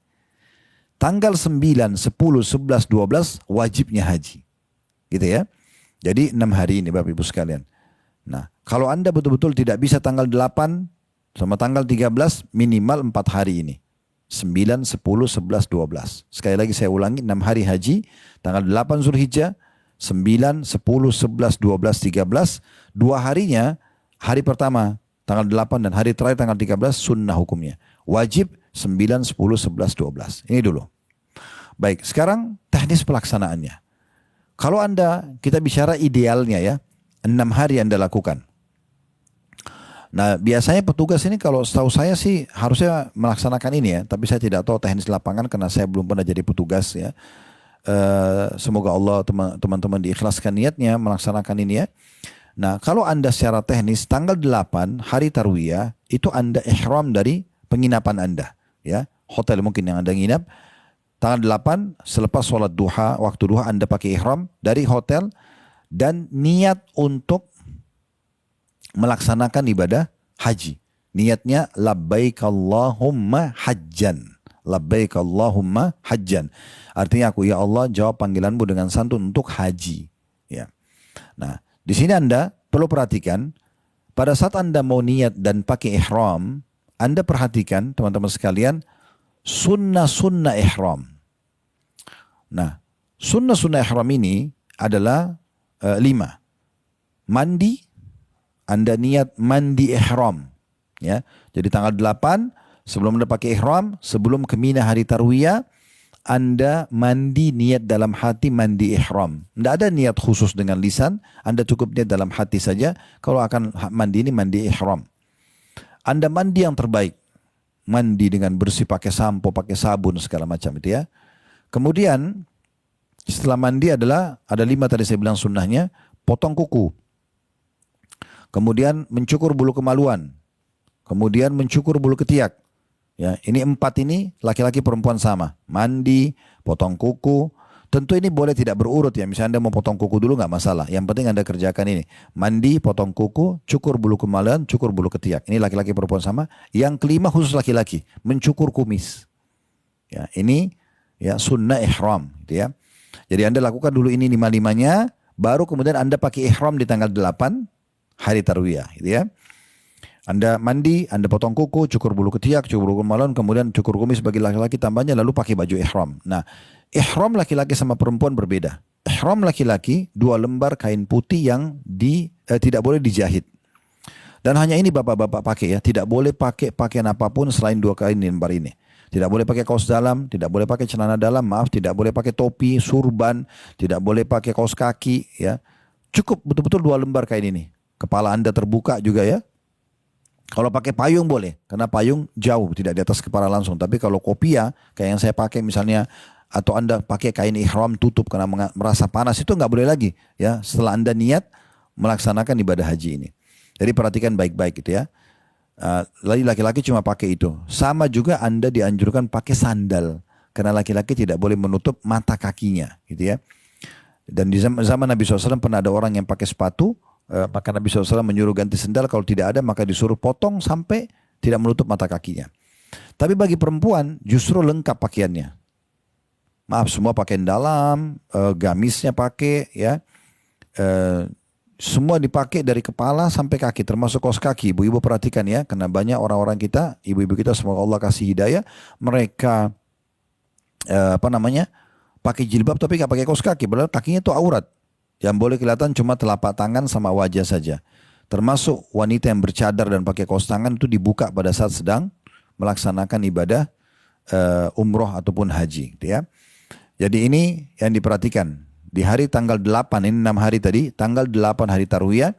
Tanggal 9, 10, 11, 12 wajibnya haji. Gitu ya. Jadi 6 hari ini Bapak Ibu sekalian. Nah, kalau Anda betul-betul tidak bisa tanggal 8 sama tanggal 13 minimal 4 hari ini. 9, 10, 11, 12. Sekali lagi saya ulangi, 6 hari haji, tanggal 8 Zulhijjah, 9, 10, 11, 12, 13. 2 harinya, hari pertama tanggal 8 dan hari terakhir tanggal 13 sunnah hukumnya. Wajib 9, 10, 11, 12. Ini dulu. Baik, sekarang teknis pelaksanaannya. Kalau kita bicara idealnya ya, 6 hari Anda lakukan. Nah, biasanya petugas ini kalau setahu saya sih harusnya melaksanakan ini ya, tapi saya tidak tahu teknis lapangan karena saya belum pernah jadi petugas ya. Semoga Allah teman-teman diikhlaskan niatnya melaksanakan ini ya. Nah, kalau Anda secara teknis tanggal 8 hari Tarwiyah itu Anda ihram dari penginapan Anda ya, hotel mungkin yang Anda nginap. Tanggal 8 selepas sholat duha, waktu duha Anda pakai ihram dari hotel dan niat untuk melaksanakan ibadah haji. Niatnya labbaik Allahumma hajjan. Labbaik Allahumma hajjan. Artinya aku ya Allah jawab panggilanmu dengan santun untuk haji. Ya. Nah, di sini Anda perlu perhatikan pada saat Anda mau niat dan pakai ihram, Anda perhatikan teman-teman sekalian sunnah-sunnah ihram. Nah, sunnah-sunnah ihram ini adalah 5. Mandi, Anda niat mandi ihram. Ya, jadi tanggal 8 sebelum Anda pakai ihram, sebelum ke Mina hari Tarwiyah, Anda mandi niat dalam hati mandi ihram. Tidak ada niat khusus dengan lisan, Anda cukup niat dalam hati saja. Kalau akan mandi ini mandi ihram. Anda mandi yang terbaik. Mandi dengan bersih pakai sampo, pakai sabun segala macam itu ya. Kemudian setelah mandi ada 5 tadi saya bilang sunnahnya, potong kuku. Kemudian mencukur bulu kemaluan. Kemudian mencukur bulu ketiak. Ya, ini 4 ini laki-laki perempuan sama. Mandi, potong kuku. Tentu ini boleh tidak berurut ya. Misalnya Anda mau potong kuku dulu nggak masalah. Yang penting Anda kerjakan ini. Mandi, potong kuku, cukur bulu kemaluan, cukur bulu ketiak. Ini laki-laki perempuan sama. Yang kelima khusus laki-laki. Mencukur kumis. Ya, ini ya sunnah ihram. Gitu ya. Jadi Anda lakukan dulu ini 5-5-nya. Baru kemudian Anda pakai ihram di tanggal 8 hari Tarwiyah. Gitu ya. Anda mandi, Anda potong kuku, cukur bulu ketiak, cukur bulu kemaluan, kemudian cukur kumis bagi laki-laki tambahnya, lalu pakai baju ihram. Nah, ihram laki-laki sama perempuan berbeda. Ihram laki-laki 2 lembar kain putih yang tidak boleh dijahit. Dan hanya ini bapak-bapak pakai ya, tidak boleh pakai pakaian apapun selain 2 kain lembar ini. Tidak boleh pakai kaos dalam, tidak boleh pakai celana dalam, maaf, tidak boleh pakai topi, surban, tidak boleh pakai kaos kaki ya. Cukup betul-betul 2 lembar kain ini. Kepala Anda terbuka juga ya. Kalau pakai payung boleh, karena payung jauh, tidak di atas kepala langsung. Tapi kalau kopiah, kayak yang saya pakai misalnya, atau Anda pakai kain ihram tutup karena merasa panas, itu nggak boleh lagi. Ya, setelah Anda niat melaksanakan ibadah haji ini. Jadi perhatikan baik-baik gitu ya. Laki-laki cuma pakai itu. Sama juga Anda dianjurkan pakai sandal. Karena laki-laki tidak boleh menutup mata kakinya gitu ya. Dan di zaman Nabi SAW pernah ada orang yang pakai sepatu. Maka Nabi SAW menyuruh ganti sendal, kalau tidak ada maka disuruh potong sampai tidak menutup mata kakinya. Tapi bagi perempuan justru lengkap pakaiannya. Maaf, semua pakaian dalam, gamisnya pakai ya, semua dipakai dari kepala sampai kaki, termasuk kaos kaki. Ibu-ibu perhatikan ya, karena banyak orang-orang kita, ibu-ibu kita semoga Allah kasih hidayah, mereka pakai jilbab tapi nggak pakai kaos kaki, padahal kakinya itu aurat. Yang boleh kelihatan cuma telapak tangan sama wajah saja. Termasuk wanita yang bercadar dan pakai kaos tangan itu dibuka pada saat sedang melaksanakan ibadah umroh ataupun haji. Gitu ya. Jadi ini yang diperhatikan. Di hari tanggal 8, ini 6 hari tadi, tanggal 8 hari Tarwiyah,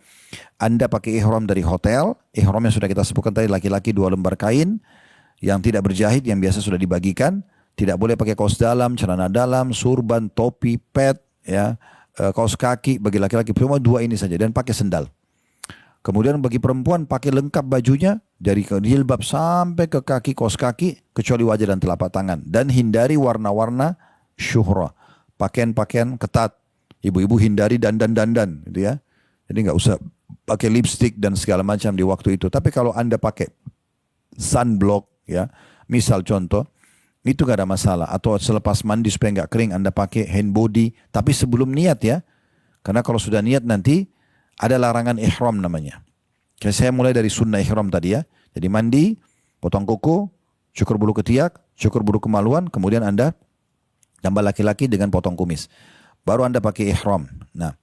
Anda pakai ihram dari hotel. Ihram yang sudah kita sebutkan tadi, laki-laki 2 lembar kain yang tidak berjahit, yang biasa sudah dibagikan. Tidak boleh pakai kaos dalam, celana dalam, surban, topi, pet, ya. Kaos kaki bagi laki-laki, cuma 2 ini saja, dan pakai sendal. Kemudian bagi perempuan pakai lengkap bajunya dari jilbab sampai ke kaki, kaos kaki, kecuali wajah dan telapak tangan, dan hindari warna-warna syuhra, pakaian-pakaian ketat. Ibu-ibu hindari dandan-dandan gitu ya. Jadi nggak usah pakai lipstick dan segala macam di waktu itu. Tapi kalau Anda pakai sunblock ya, misal contoh, itu gak ada masalah. Atau selepas mandi supaya gak kering Anda pakai hand body. Tapi sebelum niat ya. Karena kalau sudah niat nanti ada larangan ihram namanya. Kayak saya mulai dari sunnah ihram tadi ya. Jadi mandi, potong kuku, cukur bulu ketiak, cukur bulu kemaluan. Kemudian Anda tambah laki-laki dengan potong kumis. Baru Anda pakai ihram. Nah,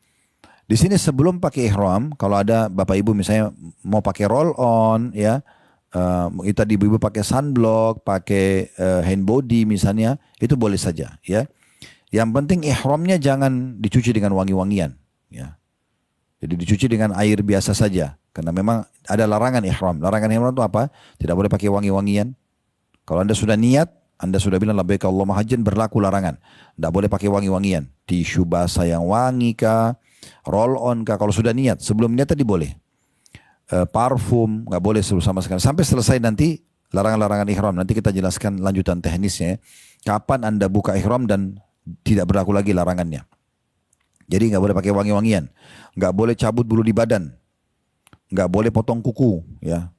di sini sebelum pakai ihram, kalau ada bapak ibu misalnya mau pakai roll on ya. Tadi ibu-ibu pakai sunblock, pakai hand body misalnya, itu boleh saja ya. Yang penting ihramnya jangan dicuci dengan wangi-wangian ya. Jadi dicuci dengan air biasa saja, karena memang ada larangan ihram. Larangan ihram itu apa? Tidak boleh pakai wangi-wangian. Kalau Anda sudah niat, Anda sudah bilang labbaik Allahumma hajjan, berlaku larangan. Tidak boleh pakai wangi-wangian. Tisu basah yang wangi kah, roll on kah, kalau sudah niat. Sebelum niat tadi boleh. Parfum nggak boleh sama sekali sampai selesai nanti larangan-larangan ihram. Nanti kita jelaskan lanjutan teknisnya, kapan Anda buka ihram dan tidak berlaku lagi larangannya. Jadi nggak boleh pakai wangi-wangian, nggak boleh cabut bulu di badan, nggak boleh potong kuku ya.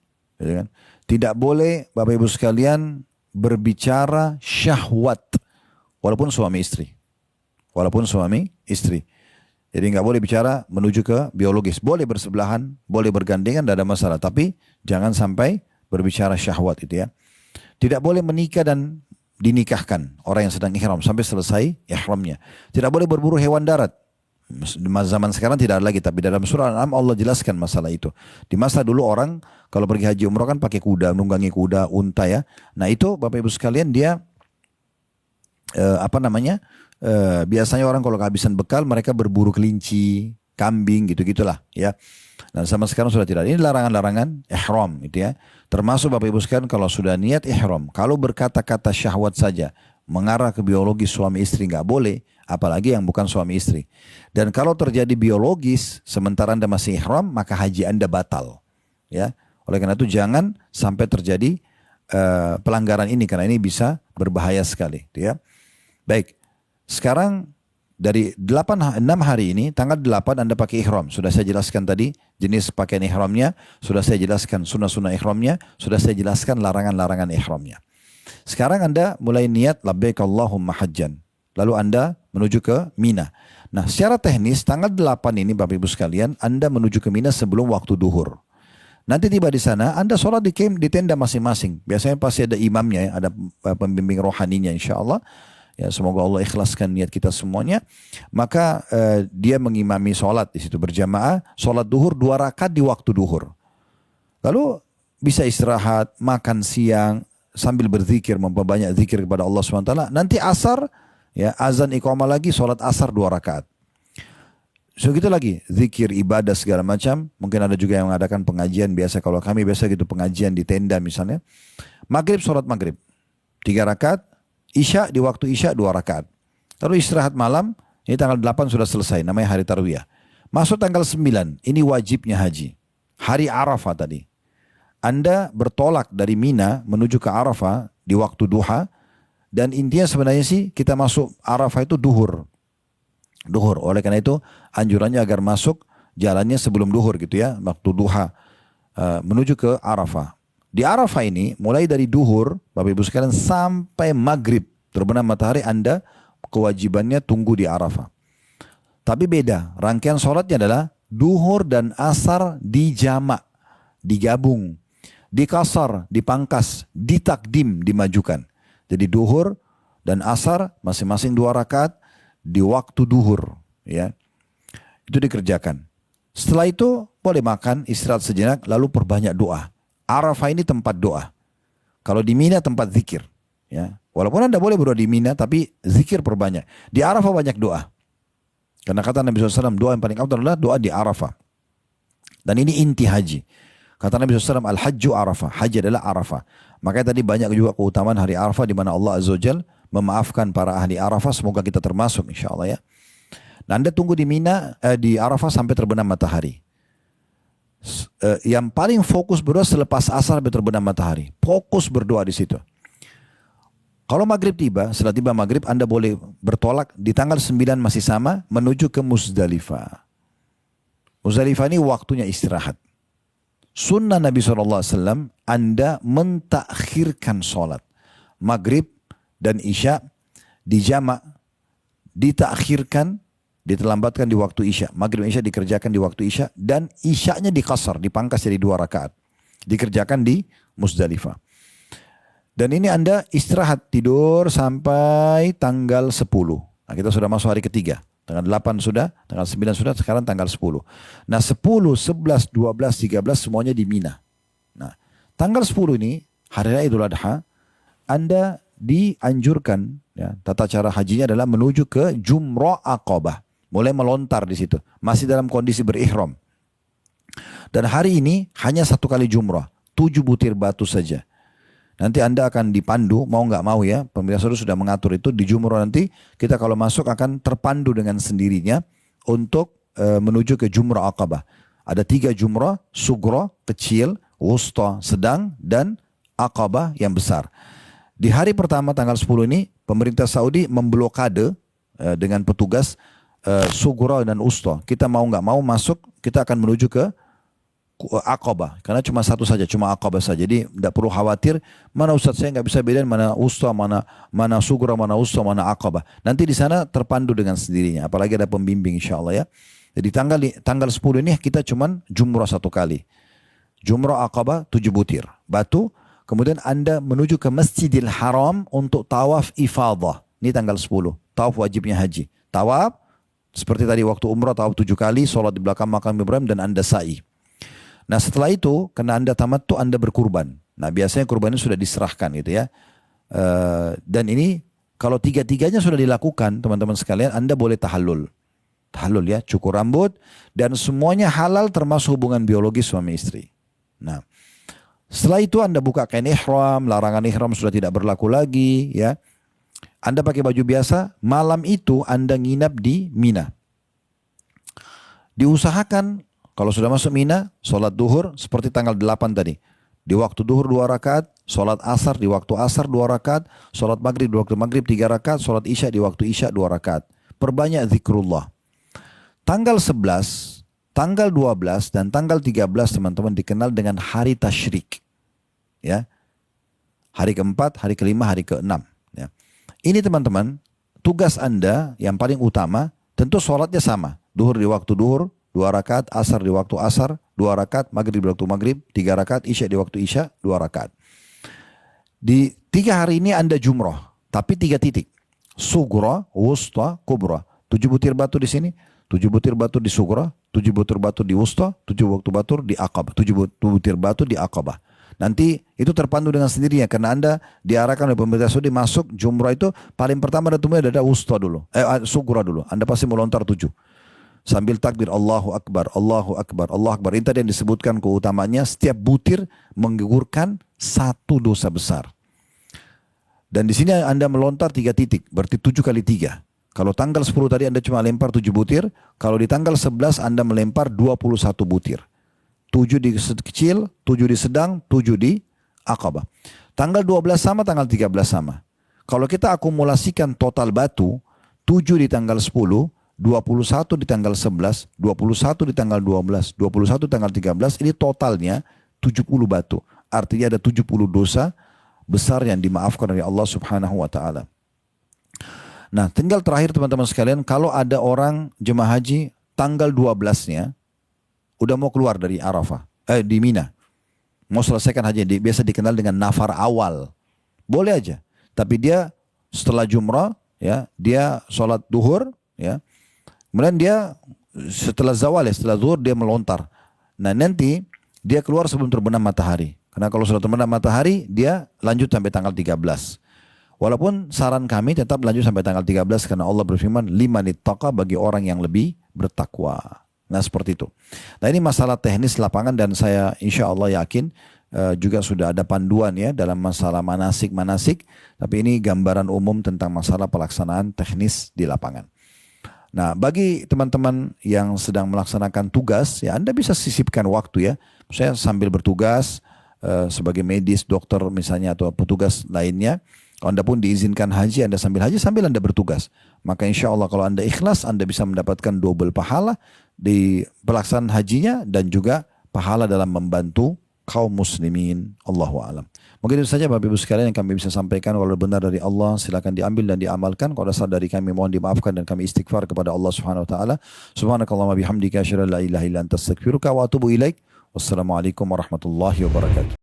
Tidak boleh Bapak Ibu sekalian berbicara syahwat walaupun suami istri. Jadi nggak boleh bicara menuju ke biologis. Boleh bersebelahan, boleh bergandengan, tidak ada masalah. Tapi jangan sampai berbicara syahwat itu ya. Tidak boleh menikah dan dinikahkan orang yang sedang ihram sampai selesai ihramnya. Tidak boleh berburu hewan darat. Zaman sekarang tidak ada lagi, tapi dalam surah Al-An'am Allah jelaskan masalah itu. Di masa dulu orang kalau pergi haji umroh kan pakai kuda, nunggangi kuda, unta ya. Nah itu Bapak Ibu sekalian dia biasanya orang kalau kehabisan bekal mereka berburu kelinci, kambing gitu-gitulah ya. Dan sama sekarang sudah tidak. Ini larangan-larangan ihram gitu ya. Termasuk Bapak Ibu sekalian kalau sudah niat ihram, kalau berkata-kata syahwat saja mengarah ke biologis suami istri nggak boleh, apalagi yang bukan suami istri. Dan kalau terjadi biologis sementara Anda masih ihram, maka haji Anda batal ya. Oleh karena itu jangan sampai terjadi pelanggaran ini, karena ini bisa berbahaya sekali gitu ya. Baik. Sekarang dari 6 hari ini, tanggal 8 Anda pakai ihram. Sudah saya jelaskan tadi jenis pakaian ihramnya, sudah saya jelaskan sunnah-sunnah ihramnya, sudah saya jelaskan larangan-larangan ihramnya. Sekarang Anda mulai niat labbaik Allahumma hajjan. Lalu Anda menuju ke Mina. Nah secara teknis tanggal 8 ini Bapak Ibu sekalian, Anda menuju ke Mina sebelum waktu duhur. Nanti tiba di sana, Anda sholat di tenda masing-masing. Biasanya pasti ada imamnya ya, ada pembimbing rohaninya insya Allah. Ya, semoga Allah ikhlaskan niat kita semuanya. Maka dia mengimami sholat di situ berjamaah. Sholat duhur 2 rakaat di waktu duhur. Lalu bisa istirahat, makan siang sambil berzikir, memperbanyak zikir kepada Allah SWT. Nanti asar, ya azan iqamah lagi, sholat asar 2 rakaat. So gitu lagi, zikir, ibadah segala macam. Mungkin ada juga yang mengadakan pengajian biasa. Kalau kami biasa gitu pengajian di tenda misalnya. Maghrib, sholat maghrib. 3 rakaat. Isya, di waktu isya 2 rakaat. Lalu istirahat malam, ini tanggal 8 sudah selesai. Namanya hari Tarwiyah. Masuk tanggal 9, ini wajibnya haji. Hari Arafah tadi. Anda bertolak dari Mina menuju ke Arafah di waktu duha. Dan intinya sebenarnya sih kita masuk Arafah itu duhur. Duhur. Oleh karena itu anjurannya agar masuk jalannya sebelum duhur gitu ya. Waktu duha menuju ke Arafah. Di Arafah ini mulai dari duhur Bapak Ibu sekalian sampai maghrib terbenam matahari Anda kewajibannya tunggu di Arafah. Tapi beda. Rangkaian sholatnya adalah duhur dan asar dijamak. Digabung. Dikasar, dipangkas, ditakdim, dimajukan. Jadi duhur dan asar masing-masing 2 rakaat di waktu duhur, ya. Itu dikerjakan. Setelah itu boleh makan, istirahat sejenak, lalu perbanyak doa. Arafah ini tempat doa. Kalau di Mina tempat zikir, ya. Walaupun Anda boleh berdoa di Mina, tapi zikir perbanyak. Di Arafah banyak doa. Karena kata Nabi SAW, doa yang paling afdal adalah doa di Arafah. Dan ini inti haji. Kata Nabi SAW, Al-Hajju Arafah. Haji adalah Arafah. Makanya tadi banyak juga keutamaan hari Arafah di mana Allah Azza wa Jalla memaafkan para ahli Arafah. Semoga kita termasuk insyaAllah ya. Nah, Anda tunggu di Mina, di Arafah sampai terbenam matahari. Yang paling fokus berdoa selepas asar sampai terbenam matahari. Fokus berdoa di situ. Kalau maghrib tiba, setelah tiba maghrib Anda boleh bertolak di tanggal 9 masih sama menuju ke Muzdalifah. Muzdalifah ini waktunya istirahat. Sunnah Nabi SAW, Anda mentakhirkan sholat. Maghrib dan isya dijamak, ditakhirkan, diterlambatkan di waktu isya. Maghrib dan isya dikerjakan di waktu isya. Dan isyanya dikasar, dipangkas jadi 2 rakaat. Dikerjakan di Muzdalifah. Dan ini Anda istirahat tidur sampai tanggal 10. Nah, kita sudah masuk hari ketiga. Tanggal 8 sudah, tanggal 9 sudah, sekarang tanggal 10. Nah 10, 11, 12, 13 semuanya di Mina. Nah tanggal 10 ini, hari raya Idul Adha, Anda dianjurkan, ya, tata cara hajinya adalah menuju ke Jumrah Aqabah. Mulai melontar di situ. Masih dalam kondisi berihram. Dan hari ini hanya 1 kali jumrah. 7 butir batu saja. Nanti Anda akan dipandu, mau nggak mau ya, pemirsa sudah mengatur itu, di jumrah nanti kita kalau masuk akan terpandu dengan sendirinya untuk menuju ke Jumrah Aqabah. Ada 3 jumrah, sugro, kecil, wusta, sedang, dan Aqabah yang besar. Di hari pertama tanggal 10 ini, pemerintah Saudi memblokade dengan petugas sugro dan wusta. Kita mau nggak mau masuk, kita akan menuju ke Aqabah, karena cuma satu saja, cuma Aqabah saja. Jadi tidak perlu khawatir, mana Ustaz saya nggak bisa bedain mana usta, mana sugra, mana usta, mana Aqabah. Nanti di sana terpandu dengan sendirinya, apalagi ada pembimbing insyaAllah ya. Jadi tanggal 10 ini kita cuma jumrah 1 kali. Jumrah Aqabah 7 butir batu, kemudian Anda menuju ke Masjidil Haram untuk tawaf ifadah. Ini tanggal 10, tawaf wajibnya haji. Tawaf seperti tadi waktu umrah, tawaf 7 kali, sholat di belakang makam Ibrahim dan Anda sa'i. Nah setelah itu, karena Anda tamat tuh Anda berkurban. Nah biasanya kurbannya sudah diserahkan gitu ya. Dan ini kalau 3-tiganya sudah dilakukan teman-teman sekalian, Anda boleh tahallul. Tahallul ya, cukur rambut. Dan semuanya halal termasuk hubungan biologis suami istri. Nah setelah itu Anda buka kain ihram, larangan ihram sudah tidak berlaku lagi ya. Anda pakai baju biasa, malam itu Anda nginap di Mina. Diusahakan kalau sudah masuk Mina, sholat duhur seperti tanggal 8 tadi. Di waktu duhur 2 rakaat, sholat asar di waktu asar 2 rakaat, sholat maghrib di waktu maghrib 3 rakaat, sholat isya di waktu isya 2 rakaat. Perbanyak zikrullah. Tanggal 11, tanggal 12, dan tanggal 13 teman-teman dikenal dengan hari tasyrik. Ya. Hari keempat, hari kelima, hari keenam. Ya. Ini teman-teman, tugas Anda yang paling utama, tentu sholatnya sama. Duhur di waktu duhur, 2 rakaat, asar di waktu asar, 2 rakaat, maghrib di waktu maghrib, 3 rakaat, isya di waktu isya, 2 rakaat. Di 3 hari ini Anda jumrah, tapi 3 titik. Sugra, wusta, kubra. 7 butir batu di sini, 7 butir batu di sugra, 7 butir batu di wusta, 7 butir batu di Aqabah, 7 butir batu di Aqabah. Nanti itu terpandu dengan sendirinya karena Anda diarahkan oleh pemerintah Saudi masuk jumrah itu paling pertama ada wusta dulu, sugra dulu. Anda pasti melontar 7. sambil takbir Allahu Akbar, Allahu Akbar, Allahu Akbar. Ini tadi yang disebutkan keutamanya, setiap butir menggugurkan satu dosa besar. Dan di sini Anda melontar 3 titik, berarti 7 kali 3. Kalau tanggal 10 tadi Anda cuma lempar 7 butir, kalau di tanggal 11 Anda melempar 21 butir. 7 di kecil, 7 di sedang, 7 di Aqabah. Tanggal 12 sama, tanggal 13 sama. Kalau kita akumulasikan total batu, 7 di tanggal 10, 21 di tanggal 11, 21 di tanggal 12, 21 tanggal 13, ini totalnya 70 batu. Artinya ada 70 dosa besar yang dimaafkan oleh Allah Subhanahu wa taala. Nah, tinggal terakhir teman-teman sekalian, kalau ada orang jemaah haji tanggal 12-nya udah mau keluar dari Arafah, di Mina. Mau selesaikan haji, biasa dikenal dengan nafar awal. Boleh aja. Tapi dia setelah jumrah, ya, dia sholat duhur, ya. Kemudian dia setelah zawal, ya, setelah zuhur dia melontar. Nah, nanti dia keluar sebelum terbenam matahari. Karena kalau sudah terbenam matahari, dia lanjut sampai tanggal 13. Walaupun saran kami tetap lanjut sampai tanggal 13 karena Allah berfirman, liman ittaqa, bagi orang yang lebih bertakwa. Nah, seperti itu. Nah, ini masalah teknis lapangan dan saya insya Allah yakin juga sudah ada panduan ya dalam masalah manasik-manasik. Tapi ini gambaran umum tentang masalah pelaksanaan teknis di lapangan. Nah, bagi teman-teman yang sedang melaksanakan tugas, ya Anda bisa sisipkan waktu ya. Saya sambil bertugas sebagai medis, dokter misalnya atau petugas lainnya. Kalau Anda pun diizinkan haji, Anda sambil haji sambil Anda bertugas. Maka insya Allah kalau Anda ikhlas, Anda bisa mendapatkan double pahala di pelaksanaan hajinya dan juga pahala dalam membantu kaum muslimin. Allahu a'lam. Mungkin itu saja Bapak Ibu sekalian yang kami bisa sampaikan. Kalau benar dari Allah silakan diambil dan diamalkan. Kalau dasar dari kami mohon dimaafkan dan kami istighfar kepada Allah Subhanahu wa taala. Subhanakallahumma bihamdika asyhadu an la ilaha illa anta astaghfiruka wa atubu ilaik. Wassalamualaikum warahmatullahi wabarakatuh.